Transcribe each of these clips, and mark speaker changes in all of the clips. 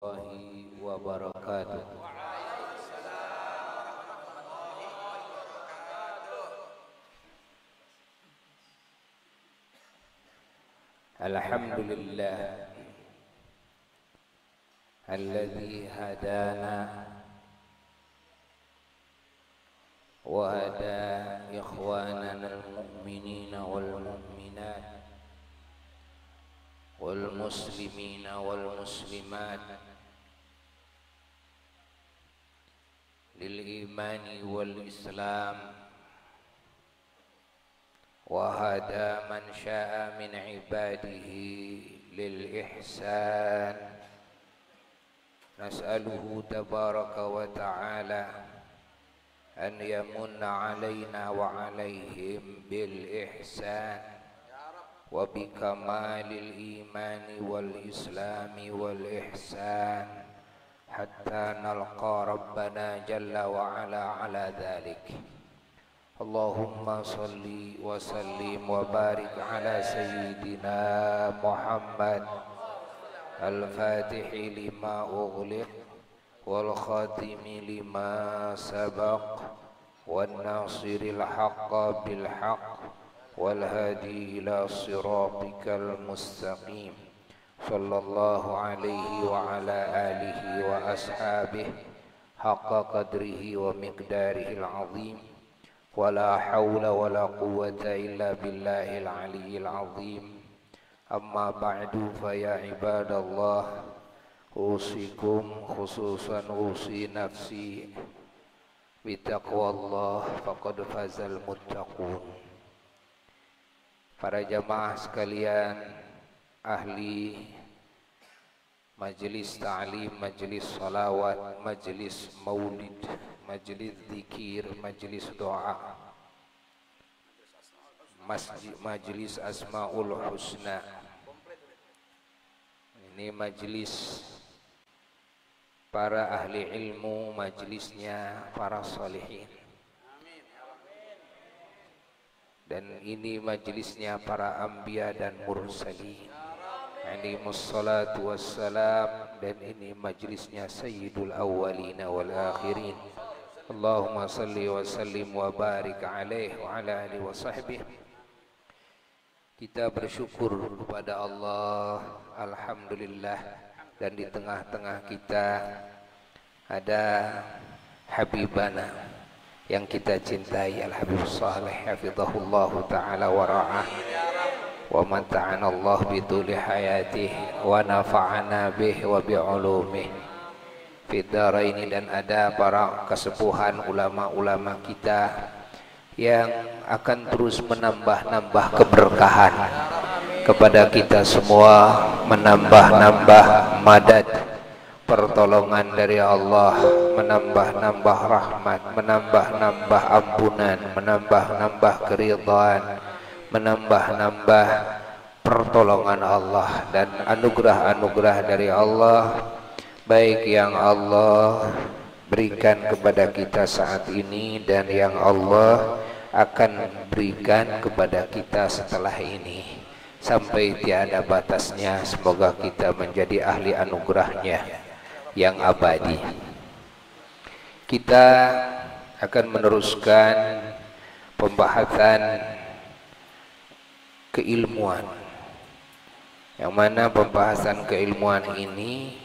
Speaker 1: warahmatullahi wabarakatuh. Alhamdulillah alladzi hadana wa hada ikhwanana al-mu'minina wal mu'minat wal muslimina wal muslimat lil imani wal islam wa hada man syaa min ibadihi lil ihsan. Nas'aluhu tabaraka wa ta'ala an yamunna alaina wa alaihim bil ihsan wa bikamalil imani wal islami wal ihsan hatta nalqa rabbana jalla wa ala ala dhalik. Allahumma salli wa sallim wa barik ala sayyidina Muhammad al-fatihi lima ughliq wal khatimi lima sabaq wan nasiril haqqa bil haqq wal hadi ila siratikal mustaqim. Sallallahu alaihi wa ala alihi wa ashabihi haqqa qadrihi wa miqdarihil azim. Wala hawla wala quwwata illa billahil aliyyil azim. Amma ba'du fa ya ibadallah, usikum khususan usi nafsi bitaqwallah faqad fazal muttaqun. Para jamaah sekalian, ahli majlis ta'lim, majlis salawat, majlis maulid, majlis zikir, majlis doa, majlis asmaul husna. Ini majlis para ahli ilmu, majlisnya para salihin. Dan ini majlisnya para anbiya dan mursalin alaihimus salatu wassalam. Dan ini majlisnya sayyidul awwalina wal akhirin. Allahumma salli wa sallim wa barik alaihi wa ala alihi wa sahbihi. Kita bersyukur kepada Allah, alhamdulillah, dan di tengah-tengah kita ada habibana yang kita cintai, Al-Habib Saleh hafizahullahu ta'ala wa ra'ah wa mata'ana Allah bituli hayatihi wa nafa'ana bih wa bi'ulumih fidaraini. Dan ada para kesepuhan ulama-ulama kita yang akan terus menambah-nambah keberkahan kepada kita semua, menambah-nambah madad pertolongan dari Allah, menambah-nambah rahmat, menambah-nambah ampunan, menambah-nambah keridhaan, menambah-nambah pertolongan Allah dan anugerah-anugerah dari Allah, baik yang Allah berikan kepada kita saat ini dan yang Allah akan berikan kepada kita setelah ini sampai tiada batasnya. Semoga kita menjadi ahli anugerahnya yang abadi. Kita akan meneruskan pembahasan keilmuan, yang mana pembahasan keilmuan ini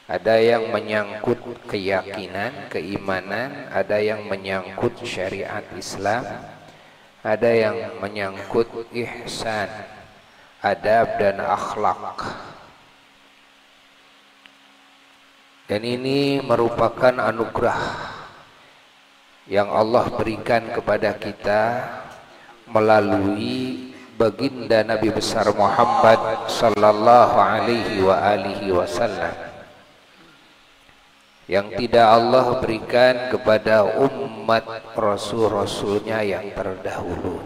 Speaker 1: ada yang menyangkut keyakinan, keimanan, ada yang menyangkut syariat Islam, ada yang menyangkut ihsan, adab dan akhlak. Dan ini merupakan anugerah yang Allah berikan kepada kita melalui baginda Nabi besar Muhammad sallallahu alaihi wa alihi wasallam, yang tidak Allah berikan kepada umat rasul-rasulnya yang terdahulu.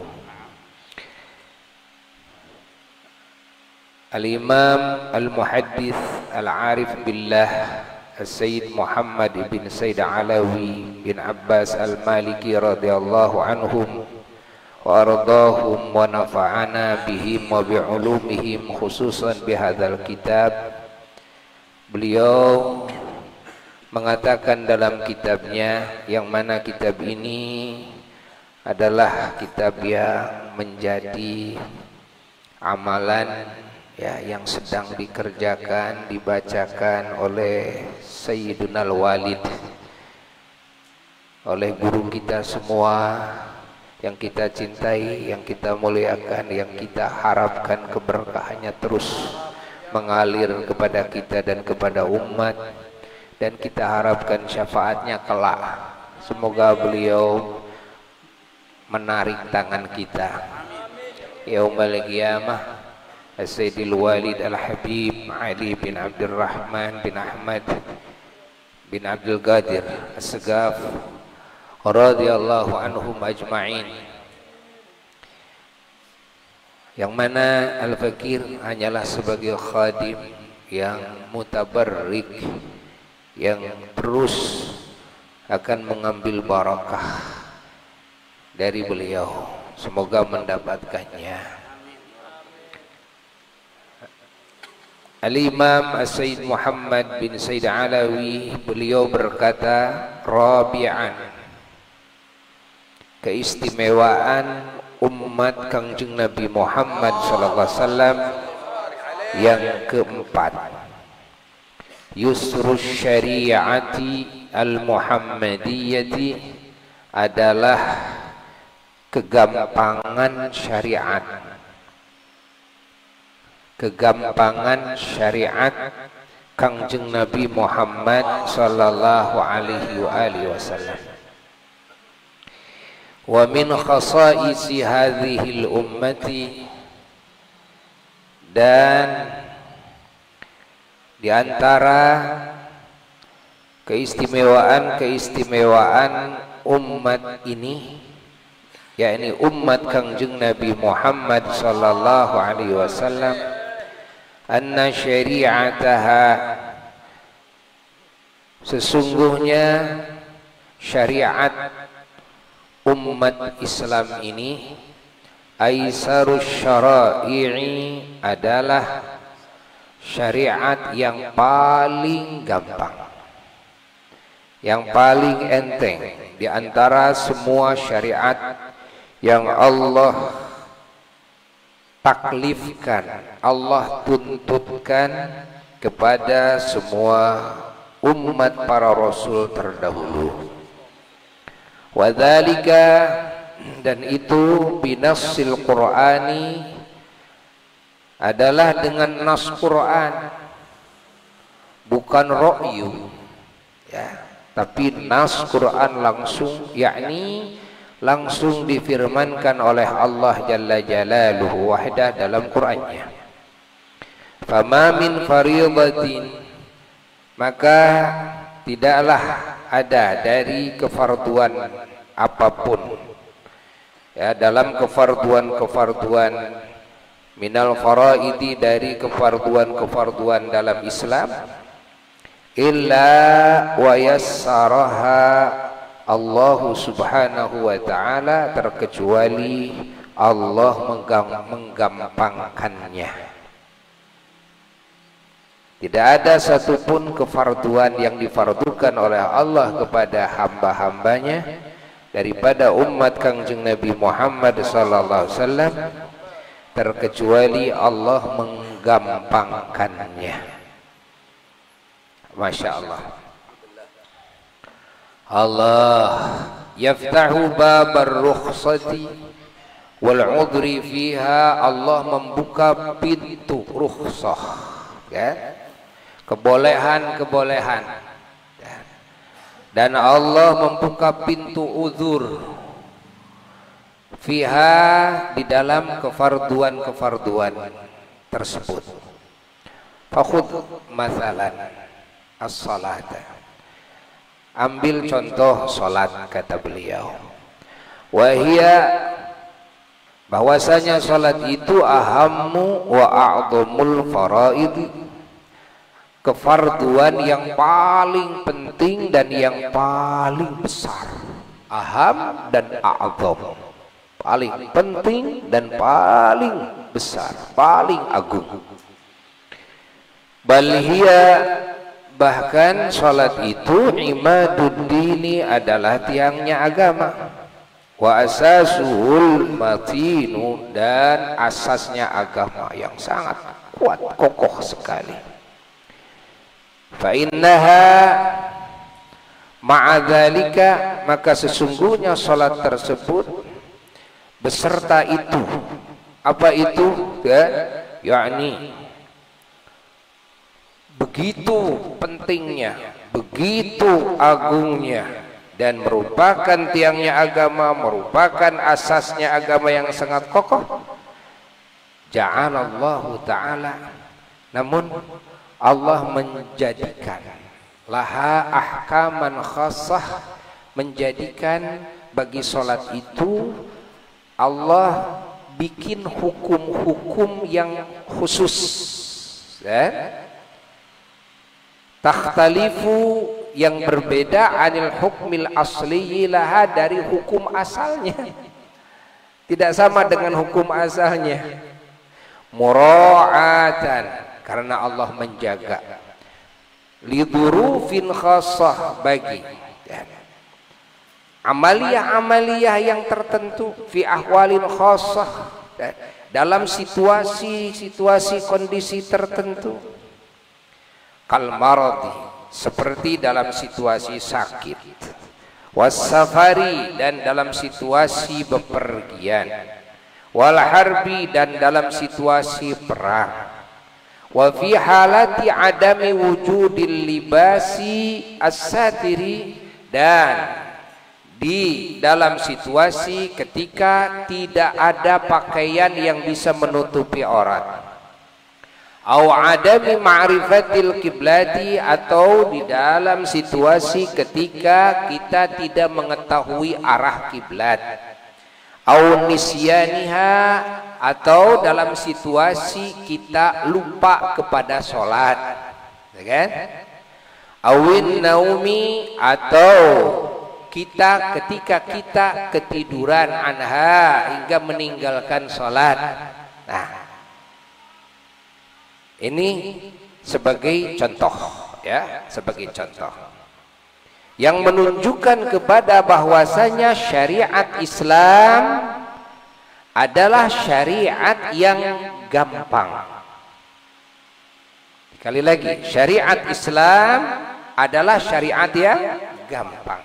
Speaker 1: Al-Imam Al-Muhaddith Al-Arif Billah Sayyid Muhammad bin Said Alawi bin Abbas Al-Maliki radhiyallahu anhum wa ardahum wa nafa'ana bihim wa bi'ulumihim khususan bihadzal kitab Beliau mengatakan dalam kitabnya, yang mana kitab ini adalah kitab yang menjadi amalan ya yang sedang dikerjakan, dibacakan oleh Sayyiduna Al-Walid, oleh guru kita semua yang kita cintai, yang kita muliakan, yang kita harapkan keberkahannya terus mengalir kepada kita dan kepada umat, dan kita harapkan syafaatnya kelak. Semoga beliau menarik tangan kita yaumul qiyamah. Sayyidil Walid Al-Habib Ali bin Abdurrahman bin Ahmad bin Abdul Qadir As-Segaf radhiyallahu anhum ajma'in, yang mana Al-Fakir hanyalah sebagai khadim yang mutabarrik, yang terus akan mengambil barakah dari beliau. Semoga mendapatkannya. Al-Imam As-Sayyid Muhammad bin Said Alawi, beliau berkata, rabi'an, keistimewaan umat Kangjeng Nabi Muhammad SAW yang keempat, yusrus syariati al-muhammadiyyati, adalah kegampangan syariat, kegampangan syariat Kangjeng Nabi Muhammad sallallahu alaihi wasallam. Wa min khasaisi hadhil ummati, dan di antara keistimewaan umat ini, yakni umat Kangjeng Nabi Muhammad sallallahu alaihi wasallam, anna syari'ataha, sesungguhnya syariat umat Islam ini, aisarus syara'i'i, adalah syariat yang paling gampang, yang paling enteng di antara semua syariat yang Allah taklifkan, Allah tuntutkan kepada semua umat para rasul terdahulu. Wadzalika, dan itu binassil Qur'ani, adalah dengan nas Quran, bukan ra'yu ya, tapi nas Quran langsung, yakni langsung difirmankan oleh Allah Jalla Jalaluhu wahdah dalam Qur'annya. Fama min faridatin, maka tidaklah ada dari kefarduan apapun ya, dalam kefarduan minal faraidi, dari kefarduan dalam Islam, illa wa yassaraha Allah subhanahu wa ta'ala, terkecuali Allah menggampangkannya. Tidak ada satupun kefarduan yang difardukan oleh Allah kepada hamba-hambanya daripada umat Kangjeng Nabi Muhammad sallallahu alaihi wasallam, terkecuali Allah menggampangkannya. Masya Allah. Allah yaftahu babar rukhsati wal udri fiha, Allah membuka pintu rukhsah ya, kebolehan dan Allah membuka pintu uzur fiha, di dalam kefarduan tersebut. Fakhudh masalan as-salata, ambil contoh salat, kata beliau. Wahia, bahwasanya salat itu ahammu wa a'dhamul faraid, kefarduan yang paling penting dan yang paling besar. Aham dan a'dham, paling penting dan paling besar, paling agung. Bal hiya, Bahkan sholat itu imaduddini adalah tiangnya agama. Wa asasuhul matinu, dan asasnya agama yang sangat kuat, kokoh sekali. Fa innaha ma'adzalika, maka sesungguhnya sholat tersebut beserta itu. Apa itu? Ya, yakni begitu pentingnya, begitu agungnya, dan merupakan tiangnya agama, merupakan asasnya agama yang sangat kokoh. Ja'alallahu ta'ala, namun Allah menjadikan laha ahkaman khassah, menjadikan bagi sholat itu Allah bikin hukum-hukum yang khusus, ya? Takhtalifu, yang berbeda anil hukmil asli laha, dari hukum asalnya, tidak sama dengan hukum asalnya. Mura'atan, karena Allah menjaga lidurufin khassah, bagi amaliyah-amaliyah yang tertentu, fi ahwalin khassah, dalam situasi-situasi kondisi tertentu. Kal maradi, seperti dalam situasi sakit, was-safari, dan dalam situasi bepergian, wal harbi, dan dalam situasi perang, wa fi halati adami wujudil libasi as-satiri, dan di dalam situasi ketika tidak ada pakaian yang bisa menutupi aurat, au adami ma'rifatil kiblati, atau di dalam situasi ketika kita tidak mengetahui arah kiblat, au nisyaniha, atau dalam situasi kita lupa kepada sholat, ya kan? Awin naumi, atau kita ketika kita ketiduran, anha, hingga meninggalkan sholat. Nah, ini sebagai contoh, ya, sebagai contoh yang menunjukkan kepada bahwasanya syariat Islam adalah syariat yang gampang. Sekali lagi, syariat Islam adalah syariat yang gampang.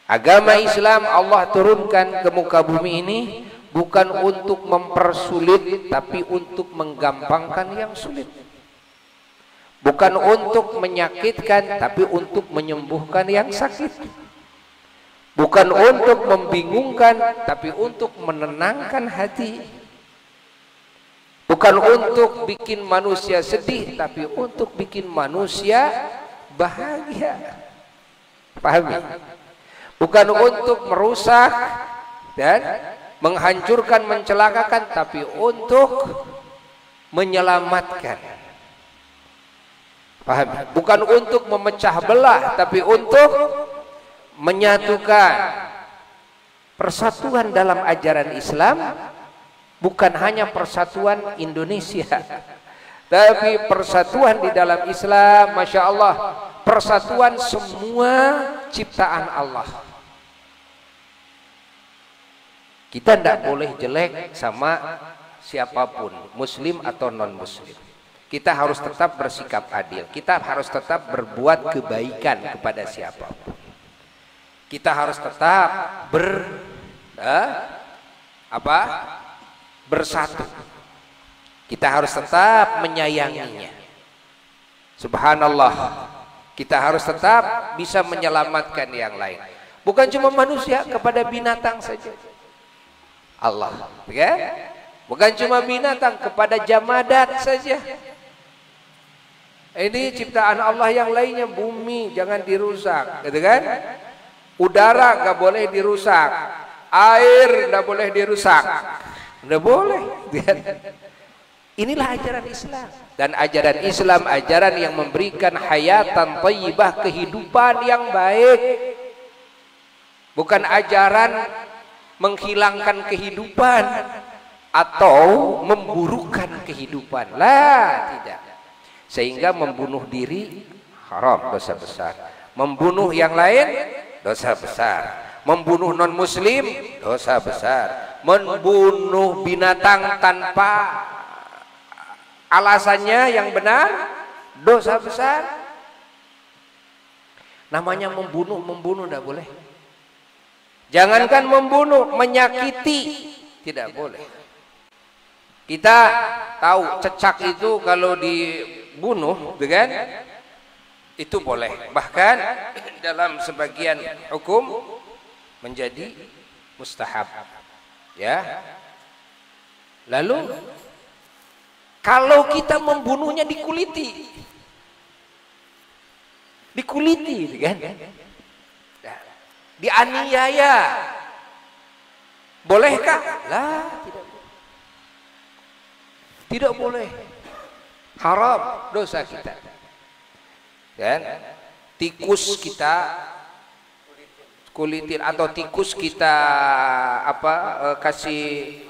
Speaker 1: Agama Islam Allah turunkan ke muka bumi ini bukan untuk mempersulit, tapi untuk menggampangkan yang sulit. Bukan untuk menyakitkan, tapi untuk menyembuhkan yang sakit. Bukan untuk membingungkan, tapi untuk menenangkan hati. Bukan untuk bikin manusia sedih, tapi untuk bikin manusia bahagia. Pahami? Bukan untuk merusak dan menghancurkan, mencelakakan, tapi untuk menyelamatkan. Paham? Bukan untuk memecah belah, tapi untuk menyatukan. Persatuan dalam ajaran Islam bukan hanya persatuan Indonesia, tapi persatuan di dalam Islam, Masya Allah, persatuan semua ciptaan Allah. Kita tidak boleh jelek sama siapapun, muslim atau non muslim. Kita harus tetap bersikap adil. Kita harus tetap berbuat kebaikan kepada siapapun. Kita harus tetap bersatu. Kita harus tetap menyayanginya. Subhanallah. Kita harus tetap bisa menyelamatkan yang lain. Bukan cuma manusia, kepada binatang saja. Allah, ya? Bukan cuma binatang, kepada jamadat saja. Ini ciptaan Allah yang lainnya, bumi jangan dirusak, gitu kan? Udara nggak boleh dirusak, air nggak boleh dirusak, nggak boleh. Inilah ajaran Islam, dan ajaran Islam ajaran yang memberikan hayatan thayyibah, kehidupan yang baik, bukan ajaran menghilangkan kehidupan atau memburukkan kehidupan. Lah, tidak. Sehingga membunuh diri haram, dosa besar. Membunuh yang lain, dosa besar. Membunuh non muslim, dosa besar. Membunuh binatang tanpa alasannya yang benar, dosa besar. Namanya membunuh tidak boleh. Jangankan membunuh, menyakiti tidak boleh. Kita tahu cecak itu kalau dibunuh, kan? Itu boleh. Bahkan dalam sebagian hukum menjadi mustahab. Ya. Lalu kalau kita membunuhnya dikuliti, kan? Dianiaya, bolehkah? Lah, tidak boleh. Haram, dosa kita. Kan? Tikus kita kulitin atau tikus kita kasih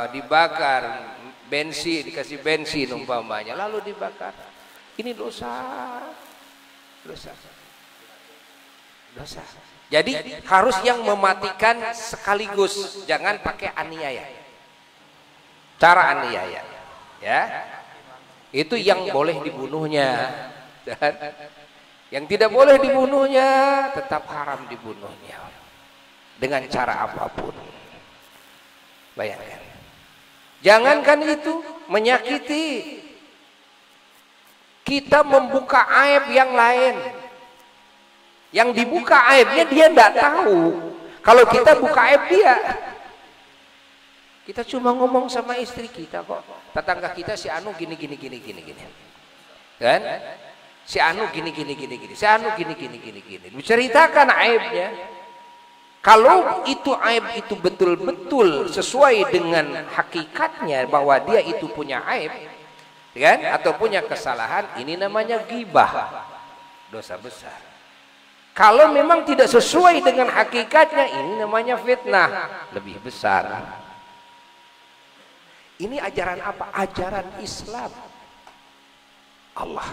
Speaker 1: dibakar, dikasih bensin umpamanya, lalu dibakar. Ini dosa. Jadi harus yang mematikan sekaligus, jangan pakai aniaya. Cara aniaya, ya. Itu yang boleh dibunuhnya. Dan yang tidak boleh dibunuhnya tetap haram dibunuhnya. Dengan cara apapun. Bayangkan. Jangankan itu, menyakiti. Kita membuka aib yang lain. Yang dibuka aibnya dia tidak tahu. Kalau kita buka aib dia, kita cuma ngomong sama istri kita kok. Tetangga kita si Anu gini. Kan? Si Anu gini. Si Anu gini. Menceritakan aibnya. Kalau itu aib itu betul-betul sesuai dengan hakikatnya bahwa dia itu punya aib, kan? Atau punya kesalahan, ini namanya ghibah. Dosa besar. Kalau memang tidak sesuai dengan hakikatnya, ini namanya fitnah, lebih besar. Ini ajaran apa? Ajaran Islam. Allah.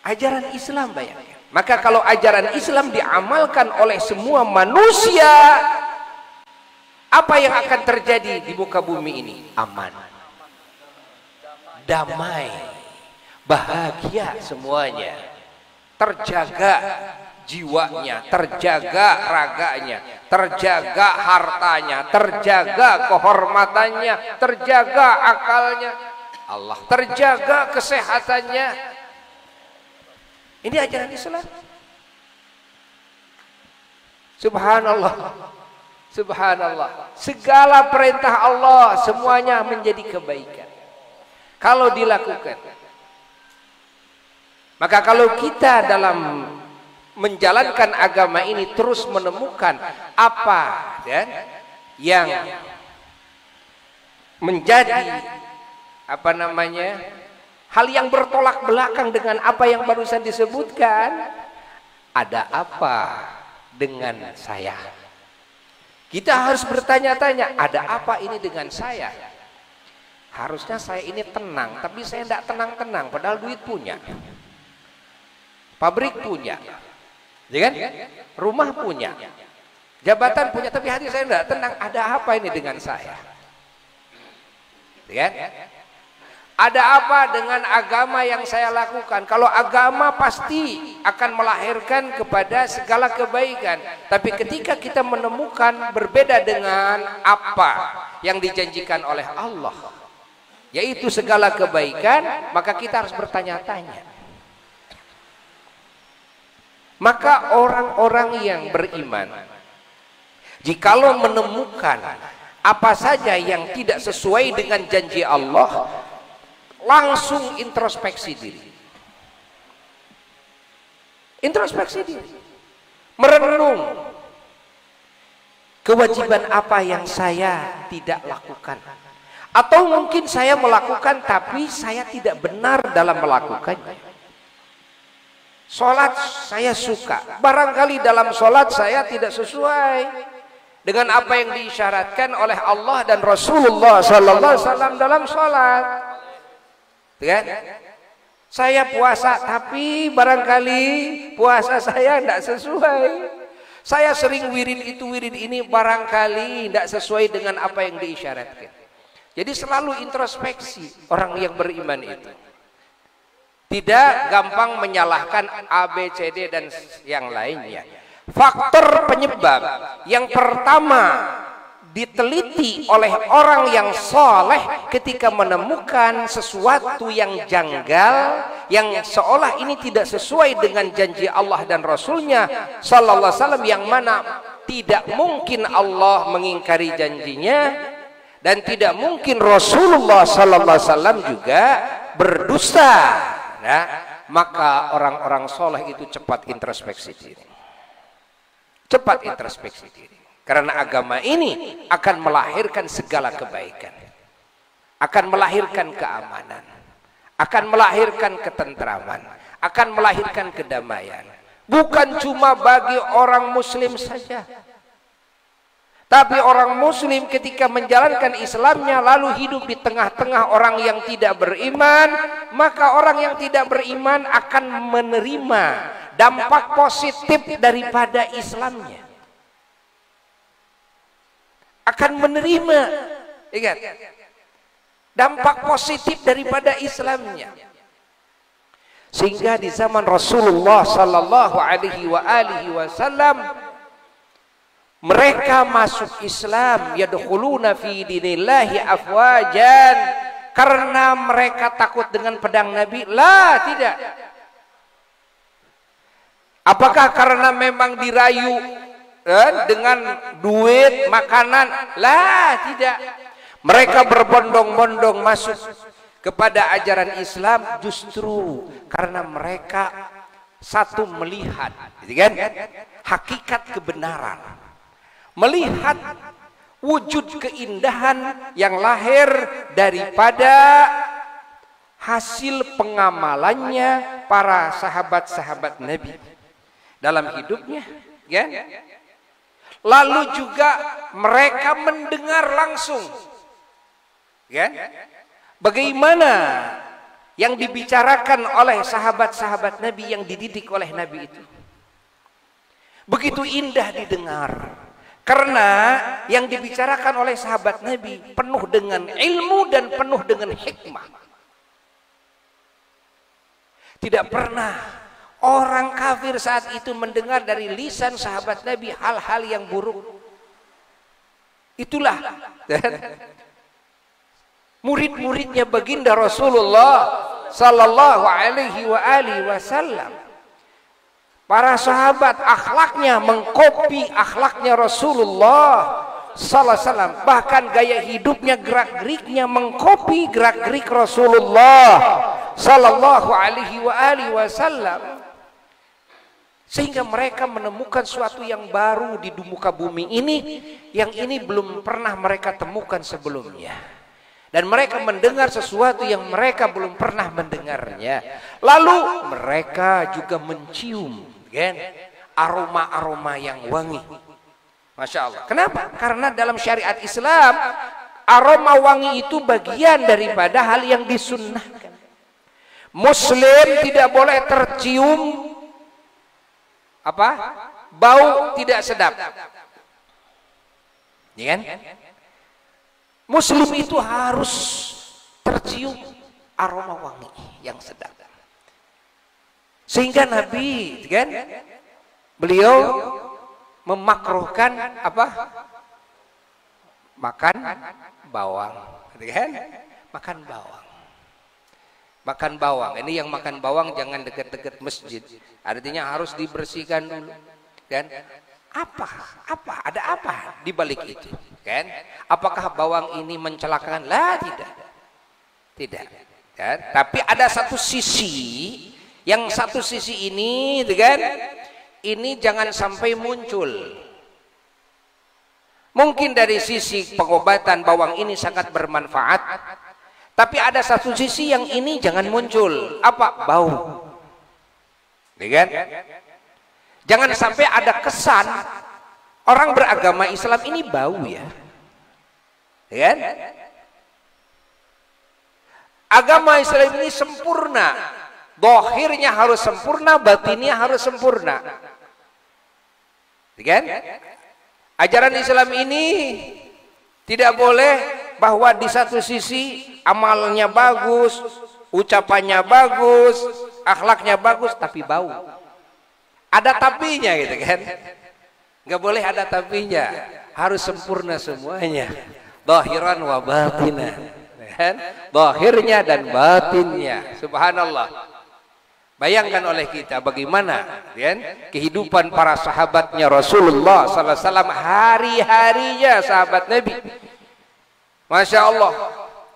Speaker 1: Ajaran Islam, bayangkan. Maka kalau ajaran Islam diamalkan oleh semua manusia, apa yang akan terjadi di muka bumi ini? Aman, damai, bahagia semuanya. Terjaga jiwanya, terjaga raganya, terjaga hartanya, terjaga kehormatannya, terjaga akalnya, Allah terjaga kesehatannya. Ini ajaran Islam. Subhanallah, subhanallah. Segala perintah Allah semuanya menjadi kebaikan kalau dilakukan. Maka kalau kita dalam menjalankan agama ini terus menemukan apa yang menjadi hal yang bertolak belakang dengan apa yang barusan disebutkan, ada apa dengan saya? Kita harus bertanya-tanya, ada apa ini dengan saya? Harusnya saya ini tenang, tapi saya tidak tenang-tenang, padahal duit punya. Pabrik punya, ya kan? Rumah punya, jabatan punya, tapi hati saya tidak tenang. Ada apa ini dengan saya? Ya kan? Ada apa dengan agama yang saya lakukan? Kalau agama pasti akan melahirkan kepada segala kebaikan, tapi ketika kita menemukan berbeda dengan apa yang dijanjikan oleh Allah, yaitu segala kebaikan, maka kita harus bertanya-tanya. Maka orang-orang yang beriman, jikalau menemukan apa saja yang tidak sesuai dengan janji Allah, langsung introspeksi diri. Introspeksi diri. Merenung. Kewajiban apa yang saya tidak lakukan. Atau mungkin saya melakukan tapi saya tidak benar dalam melakukannya. Sholat saya suka, barangkali dalam sholat saya tidak sesuai dengan apa yang diisyaratkan oleh Allah dan Rasulullah Sallallahu Alaihi Wasallam dalam sholat, kan? Saya puasa tapi barangkali puasa saya tidak sesuai. Saya sering wirid itu wirid ini barangkali tidak sesuai dengan apa yang diisyaratkan. Jadi selalu introspeksi orang yang beriman itu. Tidak gampang menyalahkan A, B, C, D dan yang lainnya. Faktor penyebab yang pertama diteliti oleh orang yang soleh ketika menemukan sesuatu yang janggal, yang seolah ini tidak sesuai dengan janji Allah dan Rasulnya Sallallahu Alaihi Wasallam, yang mana tidak mungkin Allah mengingkari janjinya dan tidak mungkin Rasulullah Sallallahu Alaihi Wasallam juga berdusta. Nah, maka orang-orang soleh itu cepat introspeksi diri, cepat introspeksi diri. Karena agama ini akan melahirkan segala kebaikan, akan melahirkan keamanan, akan melahirkan ketentraman, akan melahirkan kedamaian. Bukan cuma bagi orang muslim saja, tapi orang muslim ketika menjalankan Islamnya lalu hidup di tengah-tengah orang yang tidak beriman, maka orang yang tidak beriman akan menerima dampak positif daripada Islamnya. Akan menerima, ingat, dampak positif daripada Islamnya. Sehingga di zaman Rasulullah Sallallahu Alaihi Wasallam mereka masuk Islam, yadkhuluna fi dinillahi afwajan, karena mereka takut dengan pedang Nabi? La, tidak. Apakah karena memang dirayu dengan duit, makanan? Lah, tidak. Mereka berbondong-bondong masuk kepada ajaran Islam justru karena mereka satu melihat, kan, hakikat kebenaran, melihat wujud keindahan yang lahir daripada hasil pengamalannya para sahabat-sahabat Nabi dalam hidupnya, kan? Lalu juga mereka mendengar langsung, ya, bagaimana yang dibicarakan oleh sahabat-sahabat Nabi yang dididik oleh Nabi itu. Begitu indah didengar, karena yang dibicarakan oleh sahabat Nabi penuh dengan ilmu dan penuh dengan hikmah. Tidak pernah orang kafir saat itu mendengar dari lisan sahabat Nabi hal-hal yang buruk. Itulah murid-muridnya baginda Rasulullah Sallallahu Alaihi Wasallam. Para sahabat akhlaknya mengkopi akhlaknya Rasulullah Sallallahu Alaihi Wasallam. Bahkan gaya hidupnya, gerak-geriknya mengkopi gerak-gerik Rasulullah Sallallahu Alaihi Wasallam. Sehingga mereka menemukan sesuatu yang baru di muka bumi ini, yang ini belum pernah mereka temukan sebelumnya. Dan mereka mendengar sesuatu yang mereka belum pernah mendengarnya. Lalu mereka juga mencium, kan, aroma-aroma yang wangi. Masya Allah. Kenapa? Karena dalam syariat Islam aroma wangi itu bagian daripada hal yang disunnahkan. Muslim tidak boleh tercium bau tidak sedap, ya kan? Muslim itu harus tercium aroma wangi yang sedap. Sehingga Nabi, kan, beliau memakruhkan makan bawang, kan? Makan bawang. Makan bawang, ini yang makan bawang jangan dekat-dekat masjid. Artinya harus dibersihkan dulu, kan? Ada apa di balik itu, kan? Apakah bawang ini mencelakakan? Lah, tidak, kan? Tapi ada satu sisi, yang satu sisi ini, kan? Ini jangan sampai muncul. Mungkin dari sisi pengobatan bawang ini sangat bermanfaat. Tapi ada satu sisi yang ini jangan muncul. Apa? Bau. Ya kan? Jangan sampai ada kesan orang beragama Islam ini bau, ya. Ya kan? Agama Islam ini sempurna. Dohirnya harus sempurna, batinnya harus sempurna. Kan? Ajaran Islam ini tidak boleh bahwa di satu sisi amalnya bagus, ucapannya bagus, akhlaknya bagus, tapi bau. Ada tapinya gitu kan? Nggak boleh ada tapinya, harus sempurna semuanya. Zahiran wa batinan, kan? Zahirnya dan batinnya. Subhanallah. Bayangkan oleh kita bagaimana kan kehidupan para sahabatnya Rasulullah sallallahu alaihi wasallam, hari-harinya sahabat Nabi. Masya Allah,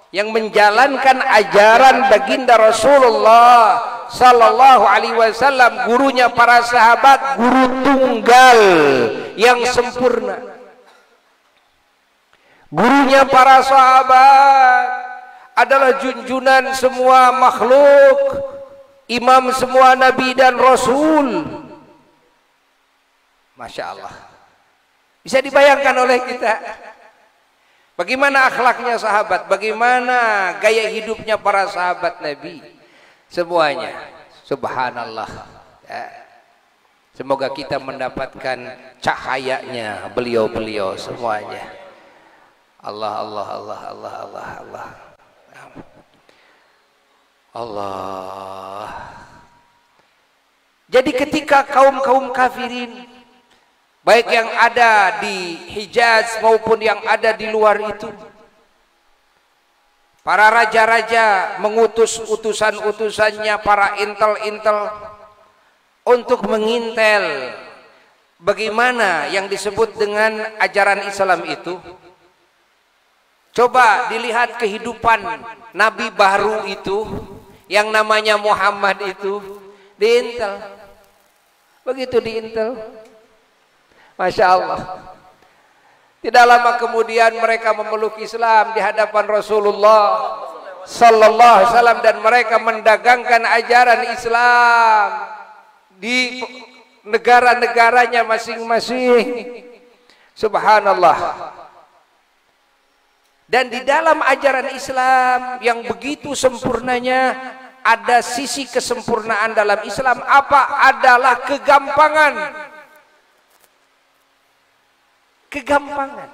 Speaker 1: yang menjalankan ajaran baginda Rasulullah sallallahu alaihi wasallam, gurunya para sahabat, guru tunggal yang sempurna. Gurunya para sahabat adalah junjunan semua makhluk, imam semua nabi dan rasul. Masya Allah, bisa dibayangkan oleh kita bagaimana akhlaknya sahabat, bagaimana gaya hidupnya para sahabat Nabi semuanya. Subhanallah ya. Semoga kita mendapatkan cahayanya beliau-beliau semuanya. Allah Allah Allah Allah Allah Allah Allah. Jadi ketika kaum-kaum kafirin, baik yang ada di Hijaz maupun yang ada di luar itu, para raja-raja mengutus utusan-utusannya, para intel-intel untuk mengintel bagaimana yang disebut dengan ajaran Islam itu. Coba dilihat kehidupan Nabi baru itu yang namanya Muhammad itu, diintel. Begitu diintel, Masya Allah. Tidak lama kemudian mereka memeluk Islam di hadapan Rasulullah sallallahu alaihi wasallam, dan mereka mendagangkan ajaran Islam di negara-negaranya masing-masing. Subhanallah. Dan di dalam ajaran Islam yang begitu sempurnanya, ada sisi kesempurnaan dalam Islam. Apa? Adalah kegampangan. Kegampangan.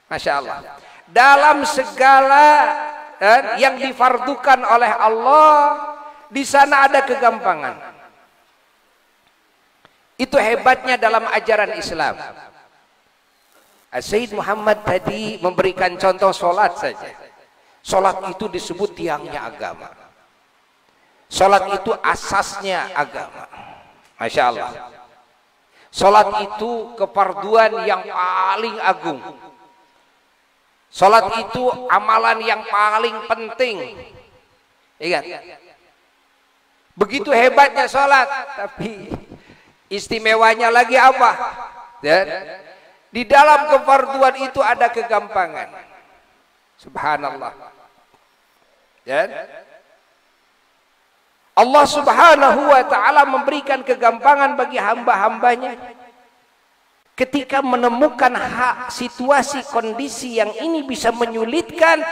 Speaker 1: Masya Allah. Dalam segala yang difardukan oleh Allah, di sana ada kegampangan. Itu hebatnya dalam ajaran Islam. Sayyid Muhammad tadi memberikan contoh sholat saja. Sholat itu disebut tiangnya agama. Sholat itu asasnya agama. Masya Allah. Sholat itu kefarduan yang paling agung. Sholat itu amalan yang paling penting. Ingat. Begitu hebatnya sholat, tapi istimewanya lagi apa? Dan di dalam kefarduan itu ada kegampangan. Subhanallah. Dan Allah subhanahu wa ta'ala memberikan kegampangan bagi hamba-hambanya. Ketika menemukan hak, situasi, kondisi yang ini bisa menyulitkan,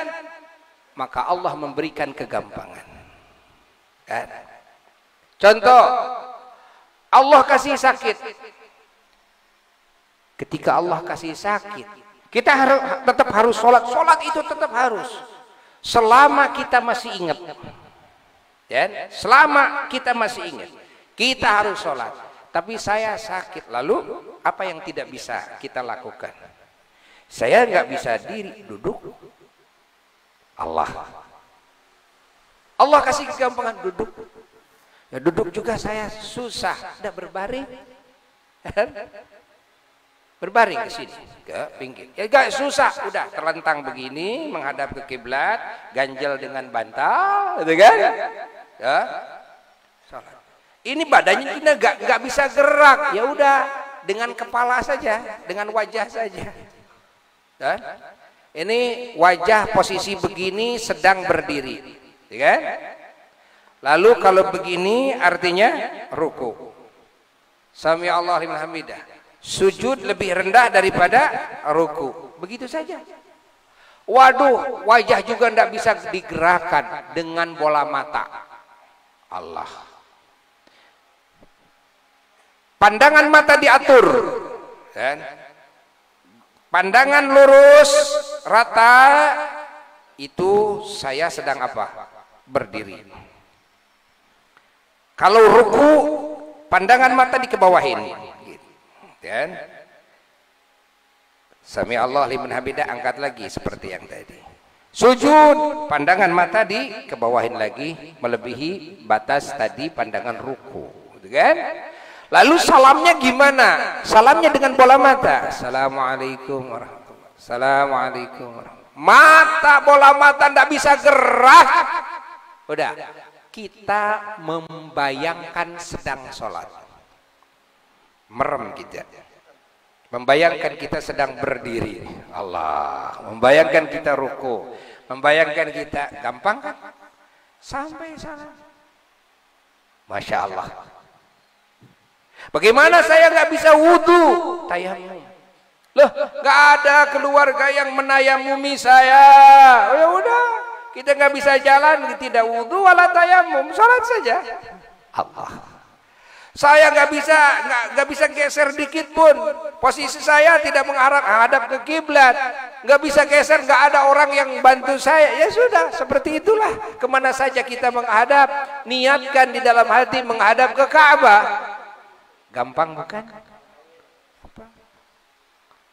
Speaker 1: maka Allah memberikan kegampangan. Kan? Contoh, Allah kasih sakit. Ketika Allah kasih sakit, kita tetap harus sholat. Sholat itu tetap harus, selama kita masih ingat. Ya, selama kita masih ingat, kita harus sholat. Tapi saya sakit, lalu apa yang tidak bisa kita lakukan? Saya nggak bisa diri, duduk. Allah kasih kegampangan, duduk. Ya duduk juga saya susah, udah berbaring. Berbaring ke sini, ke pinggir. Ya gak susah, udah terlentang begini, menghadap ke kiblat, ganjel dengan bantal, gitu kan? Ya, sholat. Ini badannya kita gak bisa gerak, ya udah dengan kepala saja, dengan wajah saja. Ya? Ini wajah posisi begini sedang berdiri, ya kan? Lalu kalau begini artinya ruku. Sami Allah liman hamidah. Sujud lebih rendah daripada ruku. Begitu saja. Waduh, wajah juga tidak bisa digerakkan dengan bola mata. Allah. Pandangan mata diatur, kan? Pandangan lurus, rata, itu saya sedang apa? Berdiri. Kalau ruku, pandangan mata dikebawahin, kan? Sami Allah liman hamidah, angkat lagi seperti yang tadi. Sujud, pandangan mata dikebawahin lagi, melebihi batas tadi pandangan ruku, kan? Lalu salamnya gimana? Salamnya dengan bola mata. Assalamualaikum warahmatullahi wabarakatuh. Assalamualaikum warahmatullahi wabarakatuh. Mata, bola mata tidak bisa gerak. Udah, kita membayangkan sedang sholat. Merem kita. Membayangkan kita sedang berdiri. Allah. Membayangkan kita ruku. Membayangkan kita. Gampang kan? Sampai salam. Masya Allah. Bagaimana saya nggak bisa wudhu? Tayamum. Loh, nggak ada keluarga yang menayamumi saya. Oh, ya udah, kita nggak bisa jalan, tidak wudhu, wala tayamum, sholat saja. Allah. Saya nggak bisa geser dikit pun. Posisi saya tidak menghadap ke kiblat. Nggak bisa geser, nggak ada orang yang bantu saya. Ya sudah, seperti itulah. Kemana saja kita menghadap, niatkan di dalam hati menghadap ke Ka'bah. Gampang bukan?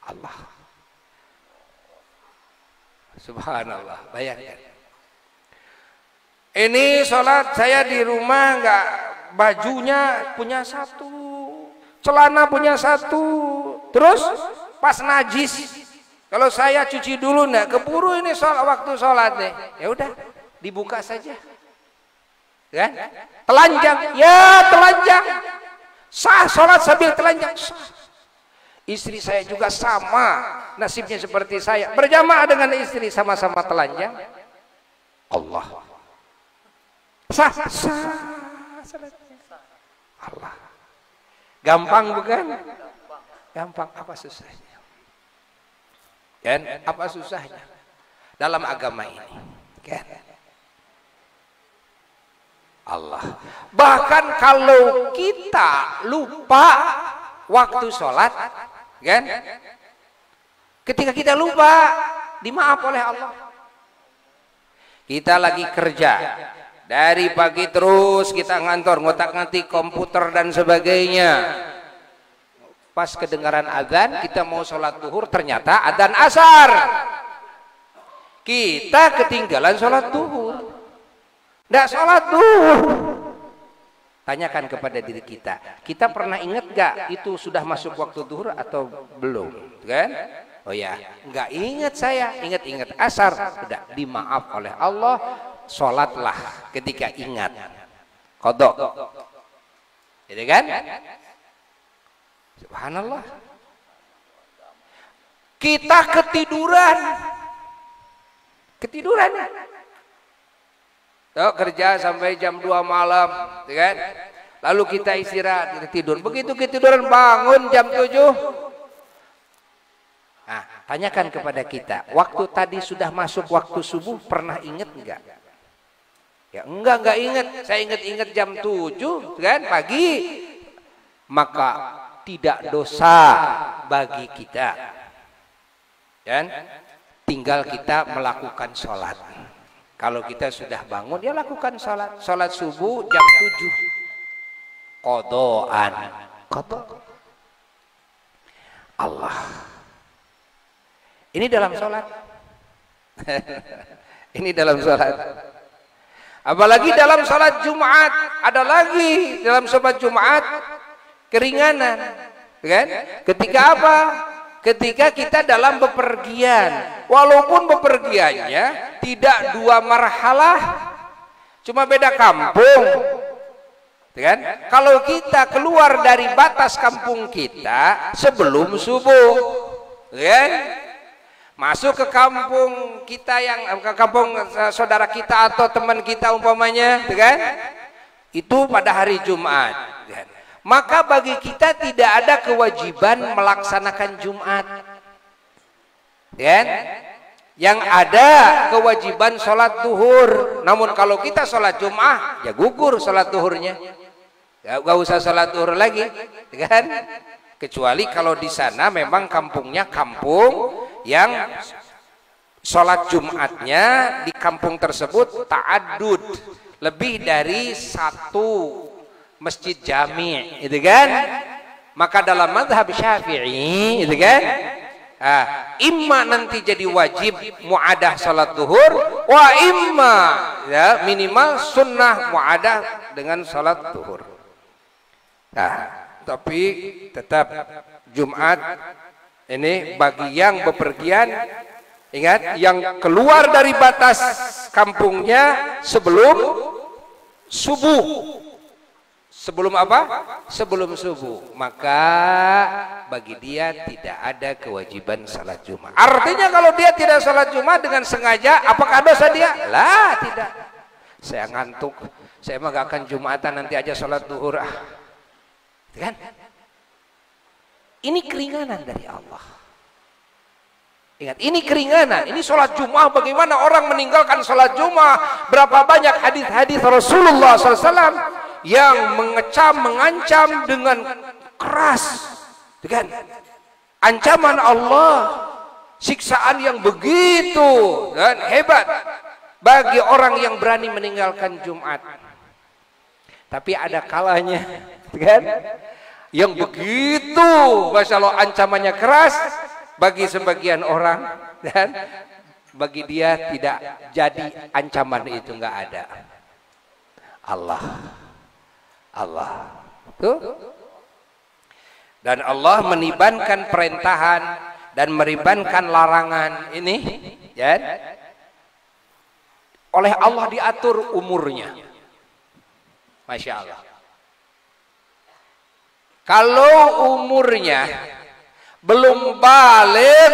Speaker 1: Allah. Subhanallah, bayangkan. Ini sholat saya di rumah, nggak, bajunya punya satu, celana punya satu, terus pas najis, kalau saya cuci dulu nggak keburu ini waktu sholat nih, ya udah dibuka saja, kan? Telanjang, ya telanjang. Sah sholat sambil telanjang, sah. Istri saya juga sama nasibnya seperti saya, berjamaah dengan istri sama-sama telanjang. Allah. Sah, sah. Allah. Gampang bukan? Gampang. Apa susahnya? Kan? Apa susahnya dalam agama ini? Kan? Allah. Bahkan kalau kita lupa waktu sholat, kan? Ketika kita lupa, dimaaf oleh Allah. Kita lagi kerja dari pagi terus kita ngantor, ngotak-ngatik komputer dan sebagainya. Pas kedengaran azan, kita mau sholat duhur, ternyata adzan asar. Kita ketinggalan sholat duhur. Nggak sholat duhur. Tanyakan kepada diri kita, kita pernah ingat gak itu sudah masuk waktu duhur atau belum, kan? Oh ya, nggak ingat saya, ingat-ingat asar, sudah dimaaf oleh Allah, sholatlah ketika ingat, qadha, gitu kan? Subhanallah. Kita ketiduran. Tuh, kerja sampai jam 2 malam, kan? Lalu kita istirahat, kita tidur. Begitu ketiduran bangun jam 7. Nah, tanyakan kepada kita, waktu tadi sudah masuk waktu subuh, pernah ingat enggak? Ya enggak ingat. Saya ingat jam 7, kan? Pagi. Maka tidak dosa bagi kita. Dan tinggal kita melakukan sholat. Kalau kita sudah bangun, ya lakukan sholat. Sholat subuh jam 7. Qadhaan. Qadha. Allah. Ini dalam sholat. Ini dalam sholat. Apalagi dalam sholat Jumat. Ada lagi dalam sholat Jumat keringanan. Kan? Ketika apa? Ketika kita dalam bepergian, walaupun bepergiannya tidak 2 marhalah, cuma beda kampung, kan? Kalau kita keluar dari batas kampung kita sebelum subuh, kan? Masuk ke kampung kita yang ke kampung saudara kita atau teman kita umpamanya, kan? Itu pada hari Jumat, kan? Maka bagi kita tidak ada kewajiban melaksanakan Jumat, kan? Yang ada kewajiban sholat duhur. Namun kalau kita sholat Jum'ah, ya gugur sholat duhurnya. Gak usah sholat duhur lagi, kan? Kecuali kalau di sana memang kampungnya kampung yang sholat Jumatnya di kampung tersebut ta'addud, lebih dari satu masjid jami', itu kan? Maka dalam mazhab Syafi'i, itu kan? Imma nanti jadi wajib mu'adah salat duhur, wa imma ya minimal sunnah mu'adah dengan salat duhur. Tapi tetap Jumat ini bagi yang bepergian, ingat, yang keluar dari batas kampungnya sebelum subuh. Sebelum apa? Sebelum subuh. Maka bagi dia tidak ada kewajiban salat Jumat. Artinya kalau dia tidak salat Jumat dengan sengaja, apakah dosa dia? Lah, tidak. Saya ngantuk, saya mah gak akan Jumatan, nanti aja salat duhur. Kan? Ini keringanan dari Allah. Ingat, ini keringanan. Ini sholat Jumat. Bagaimana orang meninggalkan sholat Jumat? Berapa banyak hadis-hadis Rasulullah SAW yang mengecam, mengancam dengan keras, dengan ancaman Allah, siksaan yang begitu dan hebat bagi orang yang berani meninggalkan Jumat. Tapi ada kalanya, kan? Yang begitu, masya Allah, ancamannya keras bagi sebagian orang, dan bagi dia tidak jadi ancaman itu, nggak ada. Allah tuh, dan Allah menibankan perintahan dan meribankan larangan ini, ya, oleh Allah diatur umurnya, masya Allah. Kalau umurnya belum balik,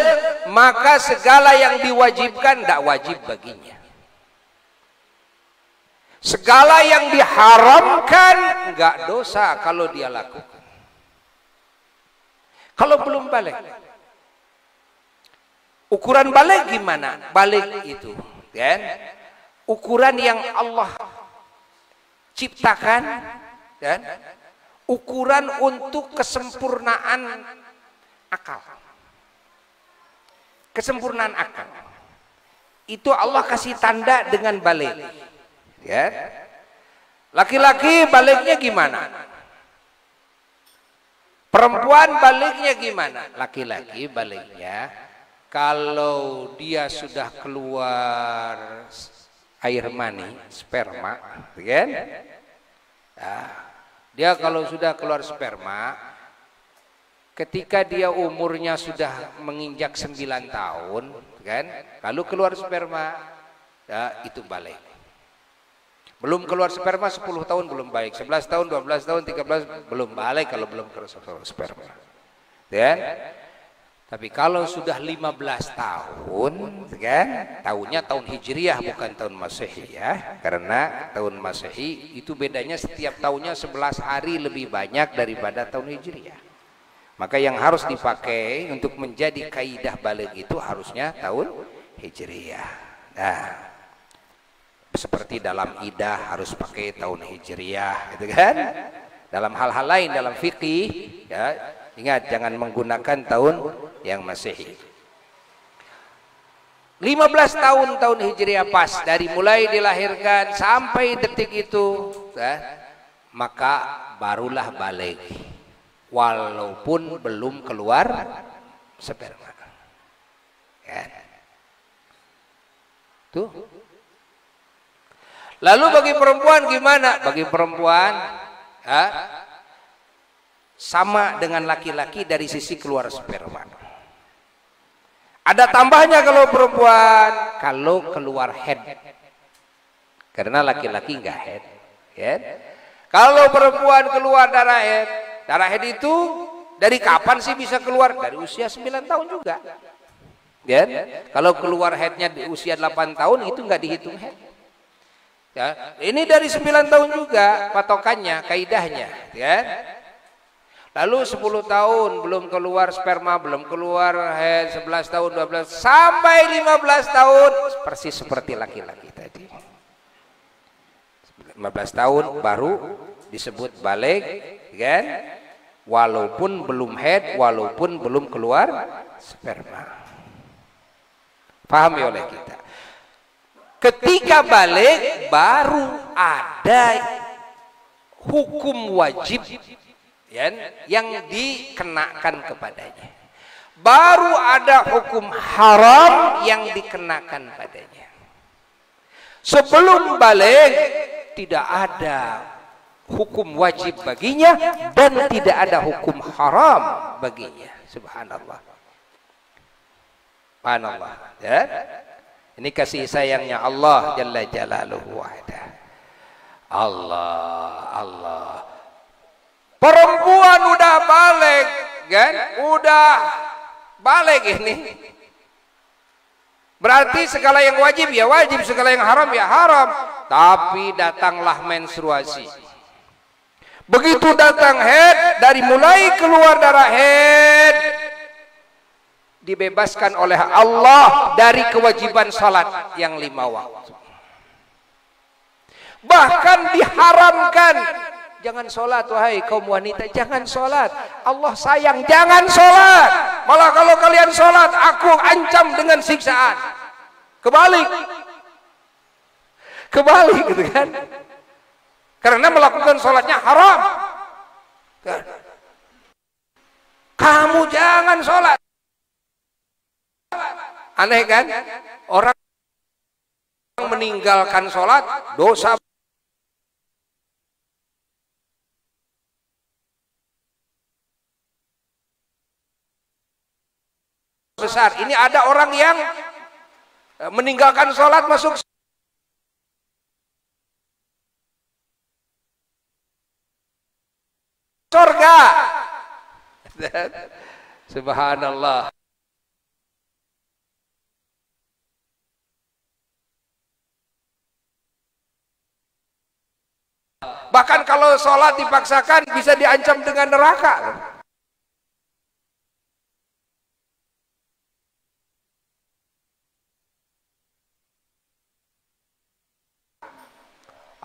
Speaker 1: maka segala yang diwajibkan tidak wajib baginya. Segala yang diharamkan enggak dosa kalau dia lakukan. Kalau belum balik. Ukuran balik gimana? Balik itu, kan? Ukuran yang Allah ciptakan, kan? Ukuran untuk kesempurnaan akal. Kesempurnaan akal. Itu Allah kasih tanda dengan balik. Ya. Laki-laki baliknya gimana? Perempuan baliknya gimana? Laki-laki baliknya kalau dia sudah keluar air mani, sperma, kan? Nah, dia kalau sudah keluar sperma, ketika dia umurnya sudah menginjak 9 tahun, kan? Kalau keluar sperma, ya, itu balik. Belum keluar sperma 10 tahun belum baik, 11 tahun, 12 tahun, 13 belum balik kalau belum keluar sperma. Dan tapi kalau sudah 15 tahun, kan? Tahunnya tahun Hijriah bukan tahun Masehi, ya. Karena tahun Masehi itu bedanya setiap tahunnya 11 hari lebih banyak daripada tahun Hijriah. Maka yang harus dipakai untuk menjadi kaidah balik itu harusnya tahun Hijriah. Nah, seperti dalam idah harus pakai tahun Hijriah, gitu kan? Dalam hal-hal lain dalam fikih, ya, ingat jangan menggunakan tahun yang Masehi. 15 tahun Hijriah pas dari mulai dilahirkan sampai detik itu, ya, maka barulah balik. Walaupun belum keluar sperma. Ya. Tuh. Lalu bagi perempuan gimana? Bagi perempuan sama dengan laki-laki dari sisi keluar sperma. Ada tambahnya kalau perempuan, kalau keluar head. Karena laki-laki enggak head. Ya. Kalau perempuan keluar darah head itu dari kapan sih bisa keluar? Dari usia 9 tahun juga. Ya. Kalau keluar headnya di usia 8 tahun itu enggak dihitung head. Ya, ini dari 9 tahun juga patokannya, kaidahnya, ya. Lalu 10 tahun belum keluar sperma, belum keluar head, 11 tahun, 12 sampai 15 tahun persis seperti laki-laki tadi. 15 tahun baru disebut balik, kan? Walaupun belum head, walaupun belum keluar sperma. Pahami oleh kita. Ketika balik baru ada hukum wajib yang dikenakan kepadanya. Baru ada hukum haram yang dikenakan padanya. Sebelum balik tidak ada hukum wajib baginya dan tidak ada hukum haram baginya. Subhanallah. Subhanallah. Ya. Ini kasih sayangnya Allah Jalla Jalaluhu wahda. Allah. Perempuan udah balik, kan? Udah balik ini. Berarti segala yang wajib ya wajib, segala yang haram ya haram. Tapi datanglah menstruasi. Begitu datang haid, dari mulai keluar darah haid, dibebaskan oleh Allah dari kewajiban salat yang 5 waktu. Bahkan diharamkan. Jangan sholat, wahai kaum wanita, jangan sholat. Allah sayang, jangan sholat. Malah kalau kalian sholat, aku ancam dengan siksaan. Kebalik gitu kan? Karena melakukan sholatnya haram. Kamu jangan sholat. Aneh kan? Orang meninggalkan sholat, dosa besar. Ini ada orang yang meninggalkan sholat masuk surga. Subhanallah. Bahkan kalau sholat dipaksakan bisa diancam dengan neraka.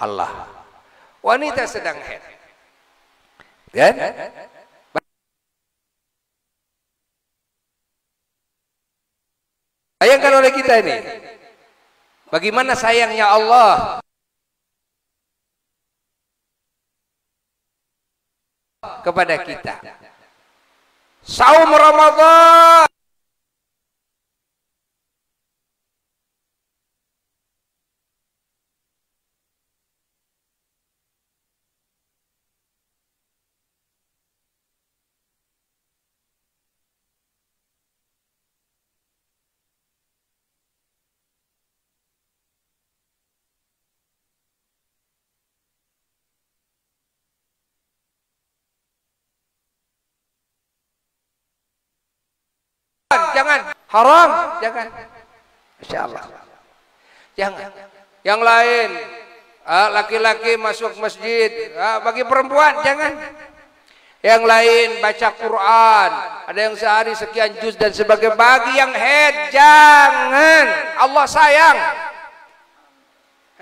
Speaker 1: Allah. Wanita sedang haid. Kan? Bayangkan oleh kita ini. Bagaimana sayangnya Allah kepada kita. Saum Ramadan. Jangan haram, jangan. Insyaallah. Jangan. Yang lain, laki-laki masuk masjid, bagi perempuan jangan. Yang lain baca Quran, ada yang sehari sekian juz dan sebagainya. Bagi yang haid jangan. Allah sayang.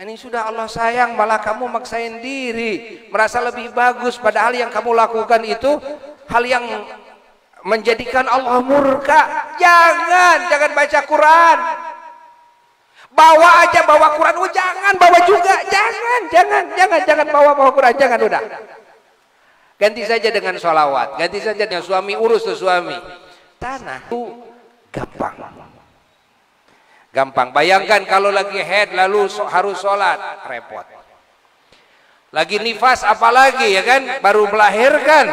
Speaker 1: Ini sudah Allah sayang, malah kamu maksain diri, merasa lebih bagus, padahal yang kamu lakukan itu hal yang menjadikan Allah murka. Jangan baca Quran. Bawa aja, bawa Quran. Oh jangan bawa juga, jangan bawa Quran, jangan, udah. Ganti saja dengan sholawat, ganti saja dengan suami, urus tuh suami. Tanah itu gampang. Bayangkan kalau lagi haid lalu harus sholat, repot. Lagi nifas apalagi, ya kan, baru melahirkan,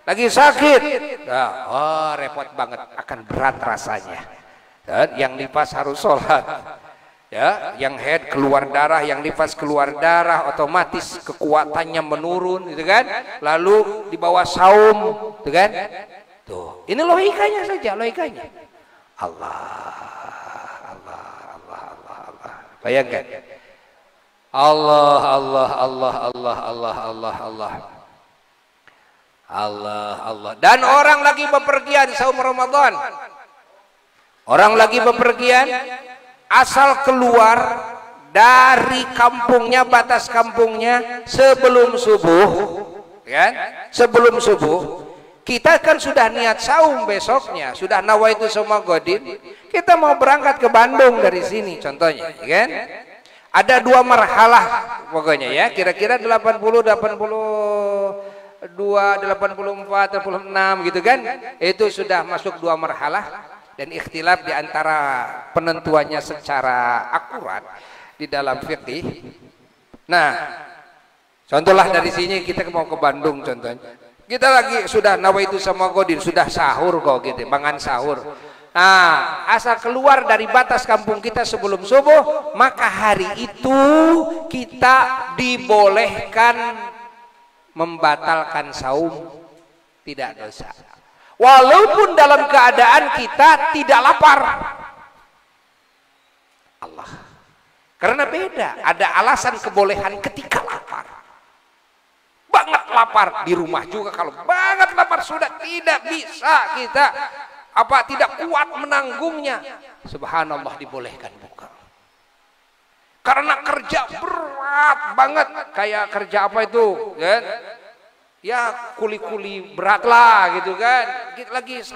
Speaker 1: lagi sakit, repot banget, akan berat rasanya. Dan yang nifas harus sholat, ya, yang haid keluar darah, yang nifas keluar darah, otomatis kekuatannya menurun, gitu kan. Lalu di bawah saum, gitu kan. Tuh, ini logikanya saja, logikanya. Allah. Bayangkan. Allah. Allah, Allah. Dan orang lagi bepergian saum Ramadan. Orang lagi bepergian, asal keluar dari kampungnya, batas kampungnya sebelum subuh, kan? Sebelum subuh, kita kan sudah niat saum besoknya, sudah nawaitu sama godin. Kita mau berangkat ke Bandung dari sini, contohnya, kan? Ada 2 marhalah pokoknya ya, kira-kira 80, 82, 84, 86 gitu kan. Itu sudah masuk 2 marhalah dan ikhtilaf di antara penentuannya secara akurat di dalam fikih. Nah, contohlah dari sini kita mau ke Bandung contohnya. Kita lagi sudah nawaitu sama godin, sudah sahur kok gitu, mangan sahur. Nah, asal keluar dari batas kampung kita sebelum subuh, maka hari itu kita dibolehkan membatalkan saum, tidak dosa. Walaupun dalam keadaan kita tidak lapar. Allah. Karena beda, ada alasan kebolehan ketika lapar. Banget lapar di rumah juga, kalau banget lapar sudah tidak bisa kita tidak kuat menanggungnya, subhanallah dibolehkan buka. Karena kerja berat banget, kayak kerja apa itu kan, ya kuli-kuli berat lah gitu kan,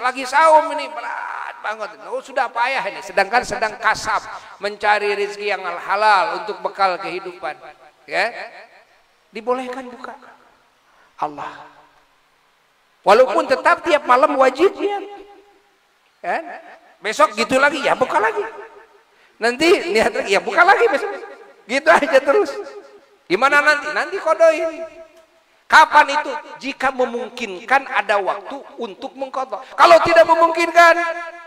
Speaker 1: lagi saum ini berat banget, sudah payah ini, sedangkan sedang kasab mencari rezeki yang halal untuk bekal kehidupan, ya dibolehkan buka. Allah, walaupun tetap tiap malam wajibnya kan? Besok gitu lagi ya buka lagi, nanti lihat lagi ya buka lagi besok, gitu aja terus. Gimana nanti kodoin kapan itu, jika memungkinkan ada waktu untuk mengkodok. Kalau tidak memungkinkan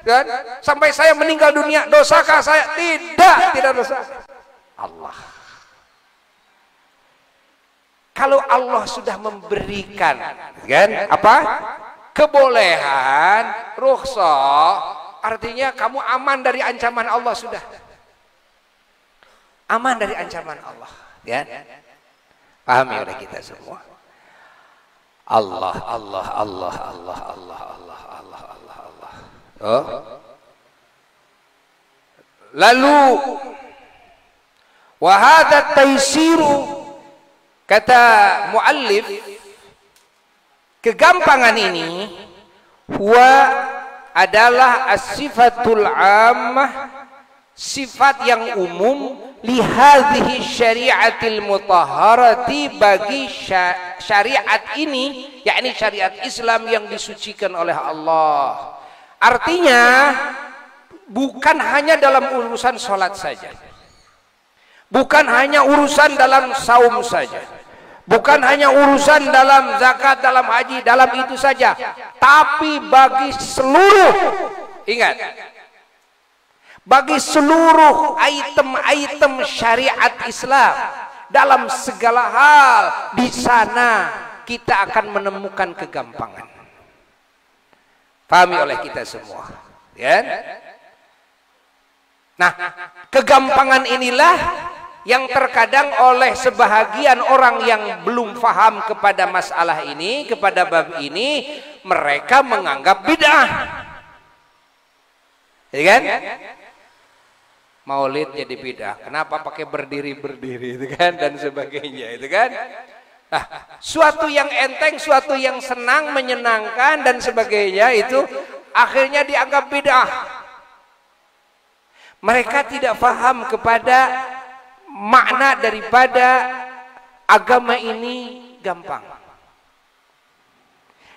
Speaker 1: kan, sampai saya meninggal dunia dosakah saya? Tidak dosa. Allah, kalau Allah sudah memberikan kan apa kebolehan, rukhsah, artinya kamu aman dari ancaman Allah, sudah aman dari ancaman Allah, ya. Pahami oleh kita semua. Allah, Allah, Allah, Allah, Allah, Allah, Allah, Allah, Allah. Oh. Lalu wa hadza taysiru, kata muallif, kegampangan ini huwa adalah as-sifatul ammah, sifat yang umum lihadhihi syariatil mutahharati, bagi syariat ini, yakni syariat Islam yang disucikan oleh Allah. Artinya bukan hanya dalam urusan sholat saja, bukan hanya urusan dalam saum saja, bukan hanya urusan dalam zakat, dalam haji, dalam itu saja, tapi bagi seluruh, ingat, bagi seluruh item-item syariat Islam, dalam segala hal, di sana kita akan menemukan kegampangan. Pahami oleh kita semua, ya? Nah, kegampangan inilah yang terkadang oleh sebahagian orang yang belum paham kepada masalah ini, kepada bab ini, mereka menganggap bid'ah, ya kan? Maulid jadi bid'ah, kenapa pakai berdiri itu kan, dan sebagainya itu kan. Nah, suatu yang enteng, suatu yang senang, menyenangkan dan sebagainya itu akhirnya dianggap bid'ah. Mereka tidak paham kepada makna daripada agama ini gampang.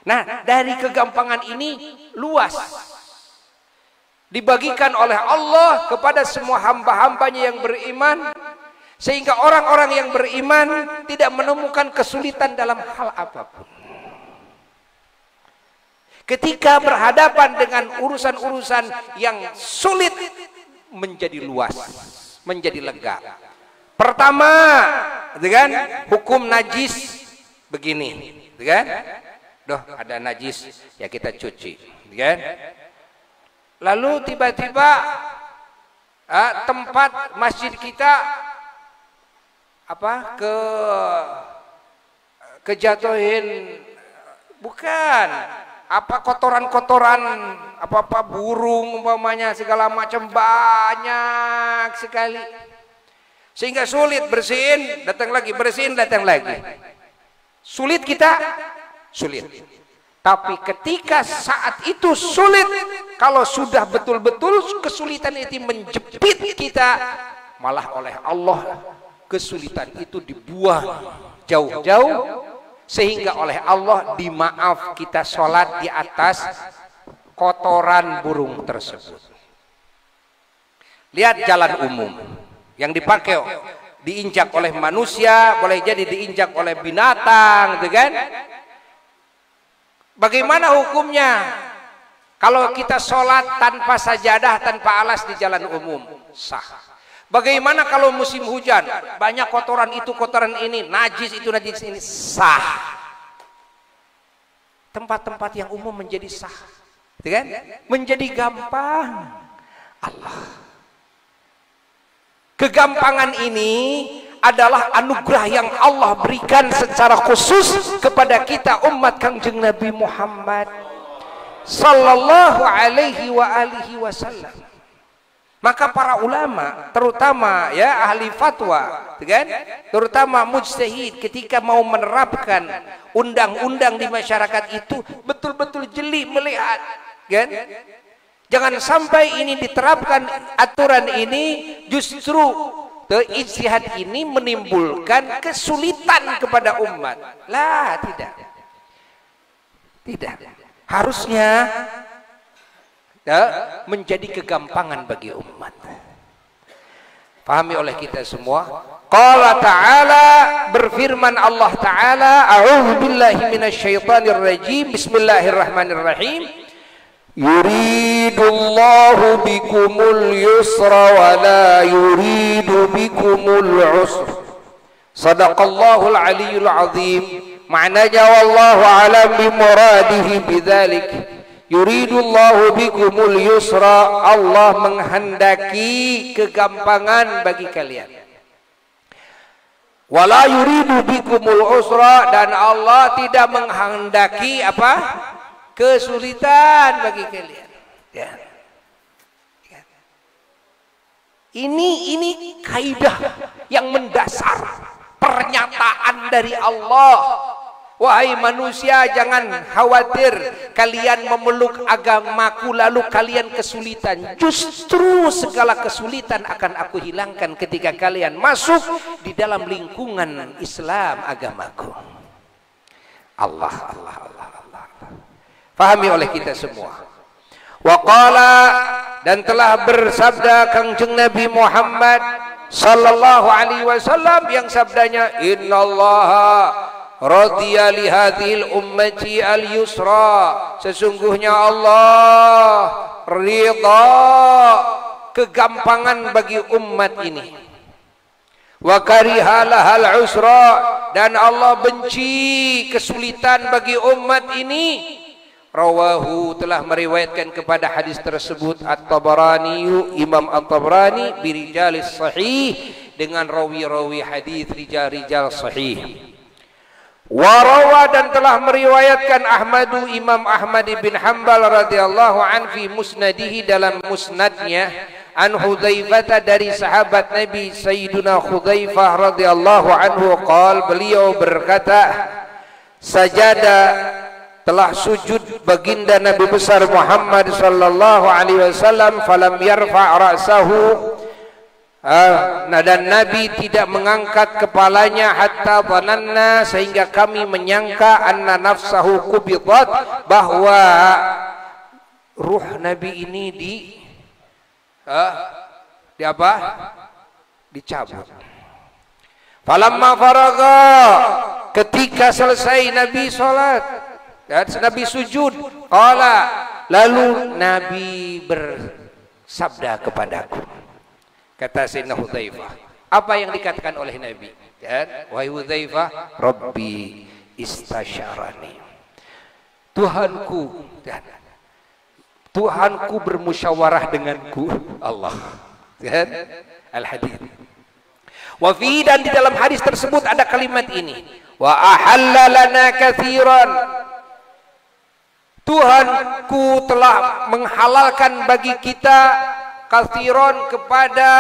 Speaker 1: Nah, dari kegampangan ini luas dibagikan oleh Allah kepada semua hamba-hambanya yang beriman, sehingga orang-orang yang beriman tidak menemukan kesulitan dalam hal apapun. Ketika berhadapan dengan urusan-urusan yang sulit, menjadi luas, menjadi lega. Pertama, dengan hukum najis begini, kan? Doh, ada najis, ya kita cuci, kan? Lalu tiba-tiba tempat masjid kita kejatuhin Bukan. Apa kotoran-kotoran, apa-apa burung umpamanya segala macam banyak sekali. Sehingga sulit bersihin, datang lagi, bersihin, datang lagi. Sulit kita? Sulit. Tapi ketika saat itu sulit, kalau sudah betul-betul kesulitan itu menjepit kita, malah oleh Allah kesulitan itu dibuang jauh-jauh, sehingga oleh Allah dimaaf kita sholat di atas kotoran burung tersebut. Lihat jalan umum yang dipakai diinjak oleh manusia, boleh jadi diinjak oleh binatang, gitu kan? Bagaimana hukumnya kalau kita sholat tanpa sajadah, tanpa alas di jalan umum? Sah. Bagaimana kalau musim hujan, banyak kotoran itu, kotoran ini, najis itu, najis ini? Sah. Tempat-tempat yang umum menjadi sah, gitu kan? Menjadi gampang. Allah. Kegampangan ini adalah anugerah yang Allah berikan secara khusus kepada kita umat Kangjeng Nabi Muhammad sallallahu alaihi wa alihi wasallam. Maka para ulama, terutama ya ahli fatwa, kan? Terutama mujtahid, ketika mau menerapkan undang-undang di masyarakat itu betul-betul jeli melihat, kan? Jangan sampai ini diterapkan aturan ini justru ijtihad ini menimbulkan kesulitan kepada umat. Lah, tidak. Tidak. Harusnya menjadi kegampangan bagi umat. Pahami oleh kita semua. Qala ta'ala, berfirman Allah ta'ala, a'udzu billahi minasyaitonir rajim, bismillahirrahmanirrahim. Yuridullahu bikumul yusra wa la yuridu bikumul usra. Sadaqallahul aliyyul azim. Maknanya wallahu alam bimuradihi bidzalik. Yuridullahu bikumul yusra, Allah menghendaki kegampangan bagi kalian. Wala yuridu bikumul usra, dan Allah tidak menghendaki apa? Kesulitan bagi kalian. Ya. Ini kaidah yang mendasar, pernyataan dari Allah. Wahai manusia, jangan khawatir kalian memeluk agamaku lalu kalian kesulitan. Justru segala kesulitan akan aku hilangkan ketika kalian masuk di dalam lingkungan Islam agamaku. Allah. Pahami oleh kita semua. Waqala, dan telah bersabda Kangjeng Nabi Muhammad sallallahu alaihi wasallam yang sabdanya, innallaha radiya li hadhil ummati al-yusra, sesungguhnya Allah ridha kegampangan bagi umat ini. Wa kariha lahal usra, dan Allah benci kesulitan bagi umat ini. Rawahu, telah meriwayatkan kepada hadis tersebut At-Tabarani, Imam At-Tabarani birijalis sahih, dengan rawi-rawi hadis rijal-rijal sahih. Warawa, dan telah meriwayatkan Ahmadu, Imam Ahmad bin Hanbal radhiyallahu an fi musnadihi, dalam musnadnya, an Hudzaifah, dari sahabat Nabi Sayyiduna Hudzaifah radhiyallahu anhu qala, beliau berkata, sajada, telah sujud baginda Nabi besar Muhammad sallallahu alaihi wasallam, falam yarfa' ra'sahu, dan Nabi tidak mengangkat kepalanya, hatta dhananna, sehingga kami menyangka anna nafsahu qubidat, bahwa ruh Nabi ini di apa? Dicabut. Falamma faragha, ketika selesai Nabi salat dan Nabi sujud, qala, lalu Nabi bersabda kepadaku, kata Sayyidina Hudzaifah, apa yang dikatakan oleh Nabi? Dan wahai Hudzaifah, Rabbi istasyarani, Tuhanku, dan Tuhanku bermusyawarah denganku. Allah. Dan al-hadits. Wa fi, dan di dalam hadis tersebut ada kalimat ini, wa ahalla lana katsiran, Tuhanku telah menghalalkan bagi kita kathiron kepada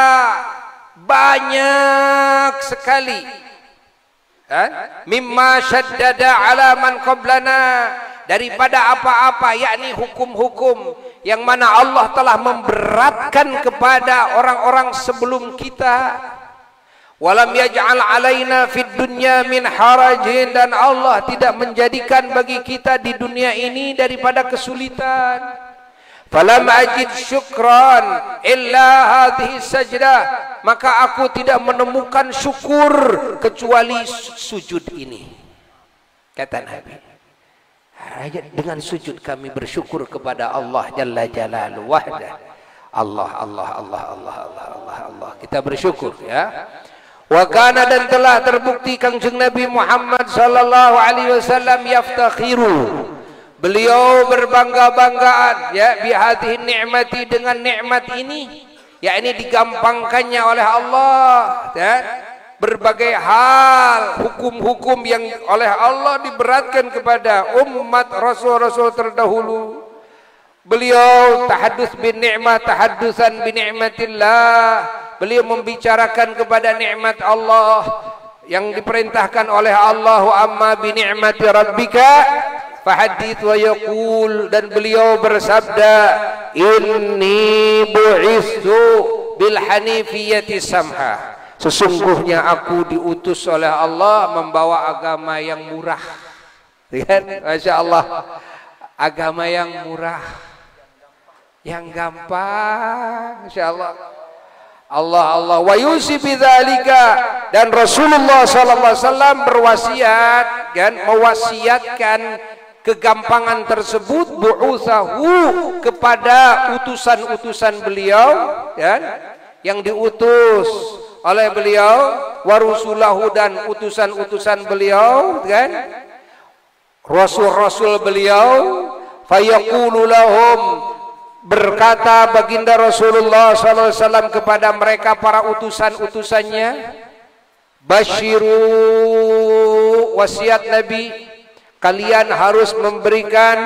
Speaker 1: banyak sekali, mimma syaddada ala man qablana, daripada apa-apa, yakni hukum-hukum yang mana Allah telah memberatkan kepada orang-orang sebelum kita. Walam yaj'al alaina fid dunya min harajin, dan Allah tidak menjadikan bagi kita di dunia ini daripada kesulitan. Falam ajid syukran illa hadhihi sajdah, maka aku tidak menemukan syukur kecuali sujud ini, kata Nabi. Dengan sujud kami bersyukur kepada Allah Jalla Jalaluhu wahdah. Allah Allah Allah Allah Allah Allah Allah, kita bersyukur ya. Wa kana, dan telah terbukti Kangjeng Nabi Muhammad sallallahu alaihi wasallam yaftakhiru, beliau berbangga-banggaan ya, bihadhihi ni'mati, dengan nikmat ini, yakni digampangkannya oleh Allah ya, berbagai hal, hukum-hukum yang oleh Allah diberatkan kepada umat rasul-rasul terdahulu. Beliau tahaddus bin ni'mah tahaddusan bi ni'matillah, beliau membicarakan kepada nikmat Allah yang diperintahkan oleh Allah, wa amma bi ni'mati rabbika fahadits wa yaqul, dan beliau bersabda, inni bu'istu bil hanifiyati samha, sesungguhnya aku diutus oleh Allah membawa agama yang murah. Lihat, Masya Allah, agama yang murah, yang gampang, Masya Allah. Allah wa yusi bidzalika, dan Rasulullah sallallahu alaihi wasallam berwasiat kan, mewasiatkan kegampangan tersebut, bu'utsahu, kepada utusan-utusan beliau kan, yang diutus oleh beliau, wa rusulahu, dan utusan-utusan beliau kan, rasul-rasul beliau, fayaqulu lahum, berkata baginda Rasulullah SAW kepada mereka para utusan-utusannya, basyiru, wasiat Nabi, kalian harus memberikan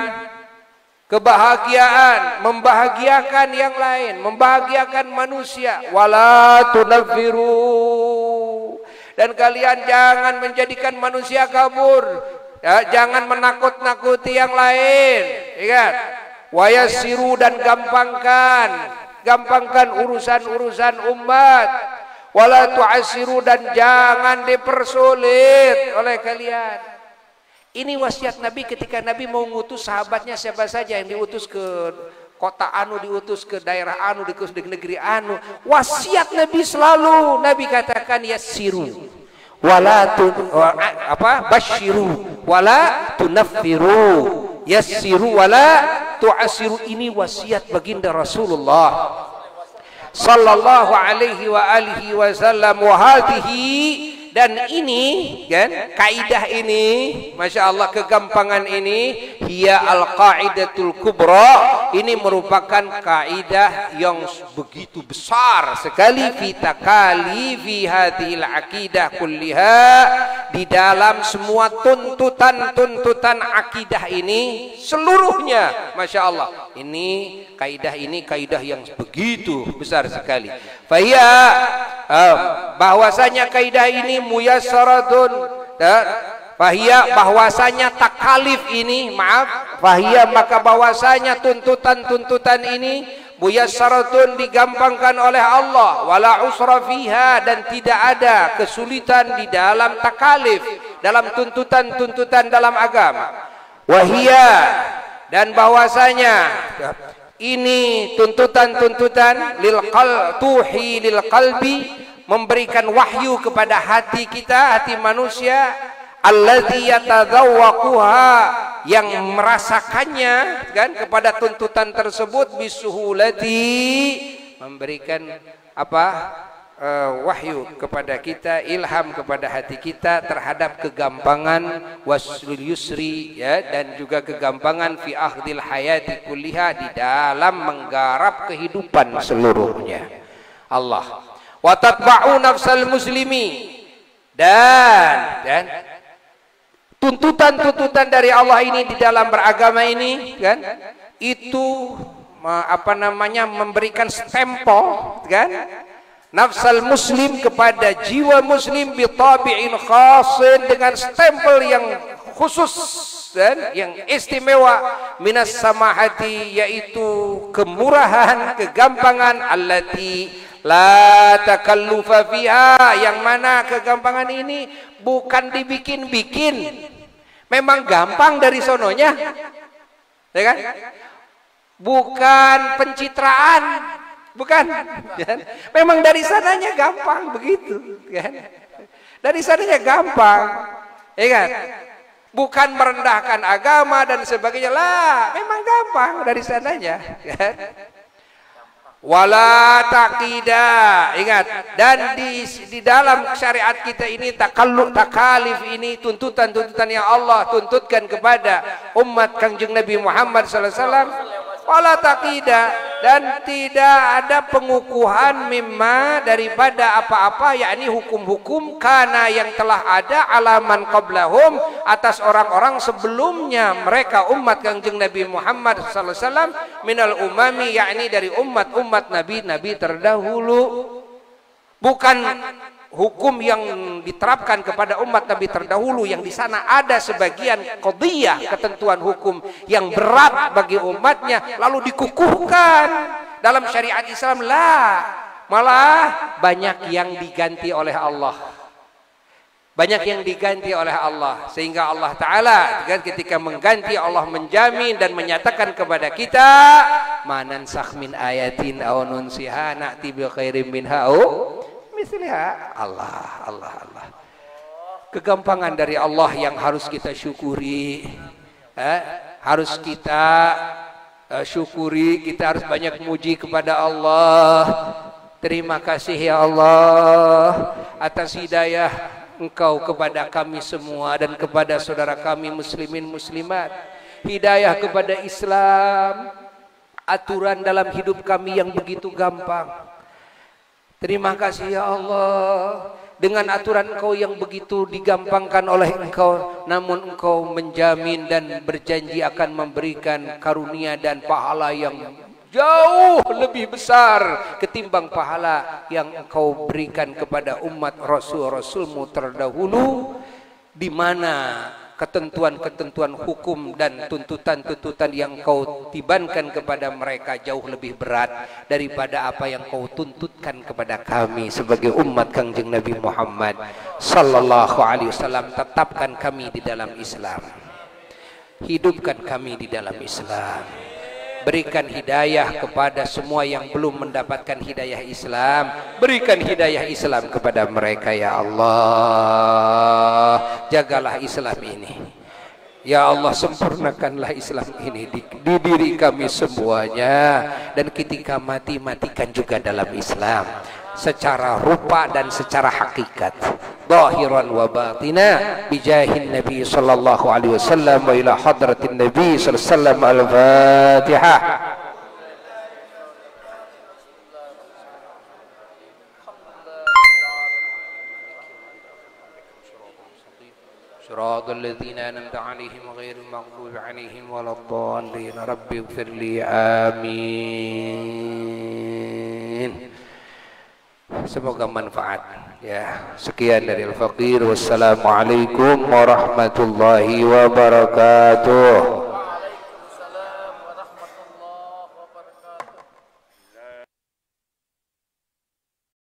Speaker 1: kebahagiaan, membahagiakan yang lain, membahagiakan manusia, wala tunaffiru, dan kalian jangan menjadikan manusia kabur ya, jangan menakut-nakuti yang lain, ingat. Wayassiru, dan gampangkan urusan-urusan umat, wala tu'assiru, dan jangan dipersulit oleh kalian. Ini wasiat Nabi ketika Nabi mau mengutus sahabatnya siapa saja yang diutus ke kota anu, diutus ke daerah anu, diutus ke negeri anu. Wasiat Nabi selalu, Nabi katakan yassiru wala basyiru wala tunaffiru, yassiru wala tu'assiru. Ini wasiat baginda Rasulullah sallallahu alaihi wa alihi wasallam. Wa hadhihi, dan ini kan, kaidah ini, Masya Allah, kegampangan ini, hiya al-qaidatul kubra, ini merupakan kaidah yang begitu besar sekali, fi takali fi hadhil aqidah kulliha, di dalam semua tuntutan-tuntutan akidah ini seluruhnya. Masya Allah, ini kaidah yang begitu besar sekali. Fahia, bahwasanya kaidah ini muyassaratun, fahia, bahwasanya takalif ini, fahia, maka bahwasanya tuntutan-tuntutan ini muyassaratun, digampangkan oleh Allah, wala usra fiha, dan tidak ada kesulitan di dalam takalif, dalam tuntutan-tuntutan dalam agama. Wahia, dan bahwasanya ini tuntutan-tuntutan tuhi lil qalbi, memberikan wahyu kepada hati kita, hati manusia, alladzi yatadzawwaquha, yang merasakannya kan, kepada tuntutan tersebut, bisuhulati, memberikan wahyu kepada kita, ilham kepada hati kita terhadap kegampangan, waslul yusri ya, dan juga kegampangan fi akhdil hayati kulliha, di dalam menggarap kehidupan seluruhnya. Allah wa tatba'u nafsal muslimi, dan tuntutan-tuntutan dari Allah ini di dalam beragama ini kan, itu memberikan stempel kan nafsal muslim kepada jiwa muslim bitabi'in khasin, dengan stempel yang khusus dan yang istimewa, minas samahati, yaitu kemurahan, kegampangan, allati la takallufa fiha, yang mana kegampangan ini bukan dibikin-bikin, memang gampang dari sononya, ya kan? Bukan pencitraan, bukan, kan? Memang dari sananya gampang begitu, kan? Dari sananya gampang, ya kan? Bukan merendahkan agama dan sebagainya lah, memang gampang dari sananya, kan? Wala taqida, ingat, dan di dalam syariat kita ini takalif ini, tuntutan-tuntutan yang Allah tuntutkan kepada umat Kangjeng Nabi Muhammad sallallahu alaihi wasallam, wala taqida, dan tidak ada pengukuhan mimma, daripada apa-apa, yakni hukum-hukum kana yang telah ada alaman qablahum, atas orang-orang sebelumnya mereka umat Kangjeng Nabi Muhammad sallallahu alaihi wasallam, minal umami, yakni dari umat-umat nabi-nabi terdahulu. Bukan hukum yang diterapkan kepada umat nabi terdahulu yang di sana ada sebagian qadhiyah, ketentuan hukum yang berat bagi umatnya, lalu dikukuhkan dalam syariat Islam, lah, malah banyak yang diganti oleh Allah, banyak yang diganti oleh Allah, sehingga Allah Ta'ala ketika mengganti, Allah menjamin dan menyatakan kepada kita, manansakh min ayatin aw nunsiha na'ti bi khairim minha misliha. Allah. Kegampangan dari Allah yang harus kita syukuri, harus kita syukuri, kita harus banyak muji kepada Allah. Terima kasih ya Allah atas hidayah Engkau kepada kami semua dan kepada saudara kami muslimin muslimat, hidayah kepada Islam, aturan dalam hidup kami yang begitu gampang. Terima kasih ya Allah, dengan aturan Engkau yang begitu digampangkan oleh Engkau, namun Engkau menjamin dan berjanji akan memberikan karunia dan pahala yang jauh lebih besar ketimbang pahala yang Engkau berikan kepada umat Rasul-Rasulmu terdahulu, di mana ketentuan-ketentuan hukum dan tuntutan-tuntutan yang Kau tibankan kepada mereka jauh lebih berat daripada apa yang Kau tuntutkan kepada kami sebagai umat Kangjeng Nabi Muhammad sallallahu alaihi wasallam. Tetapkan kami di dalam Islam, hidupkan kami di dalam Islam, berikan hidayah kepada semua yang belum mendapatkan hidayah Islam, berikan hidayah Islam kepada mereka ya Allah. Jagalah Islam ini ya Allah, sempurnakanlah Islam ini di diri kami semuanya, dan ketika mati, matikan juga dalam Islam secara rupa dan secara hakikat, zahiran wa batina, bijahin Nabi sallallahu alaihi wasallam, wa ila hadratin Nabi sallallahu alaihi wasallam. Al-Fatihah. صراط الذين أنعمت عليهم غير المغضوب عليهم ولا الضالين رب اغفر لي آمين. Semoga manfaat ya. Sekian dari Al-Faqir. Wassalamualaikum warahmatullahi wabarakatuh.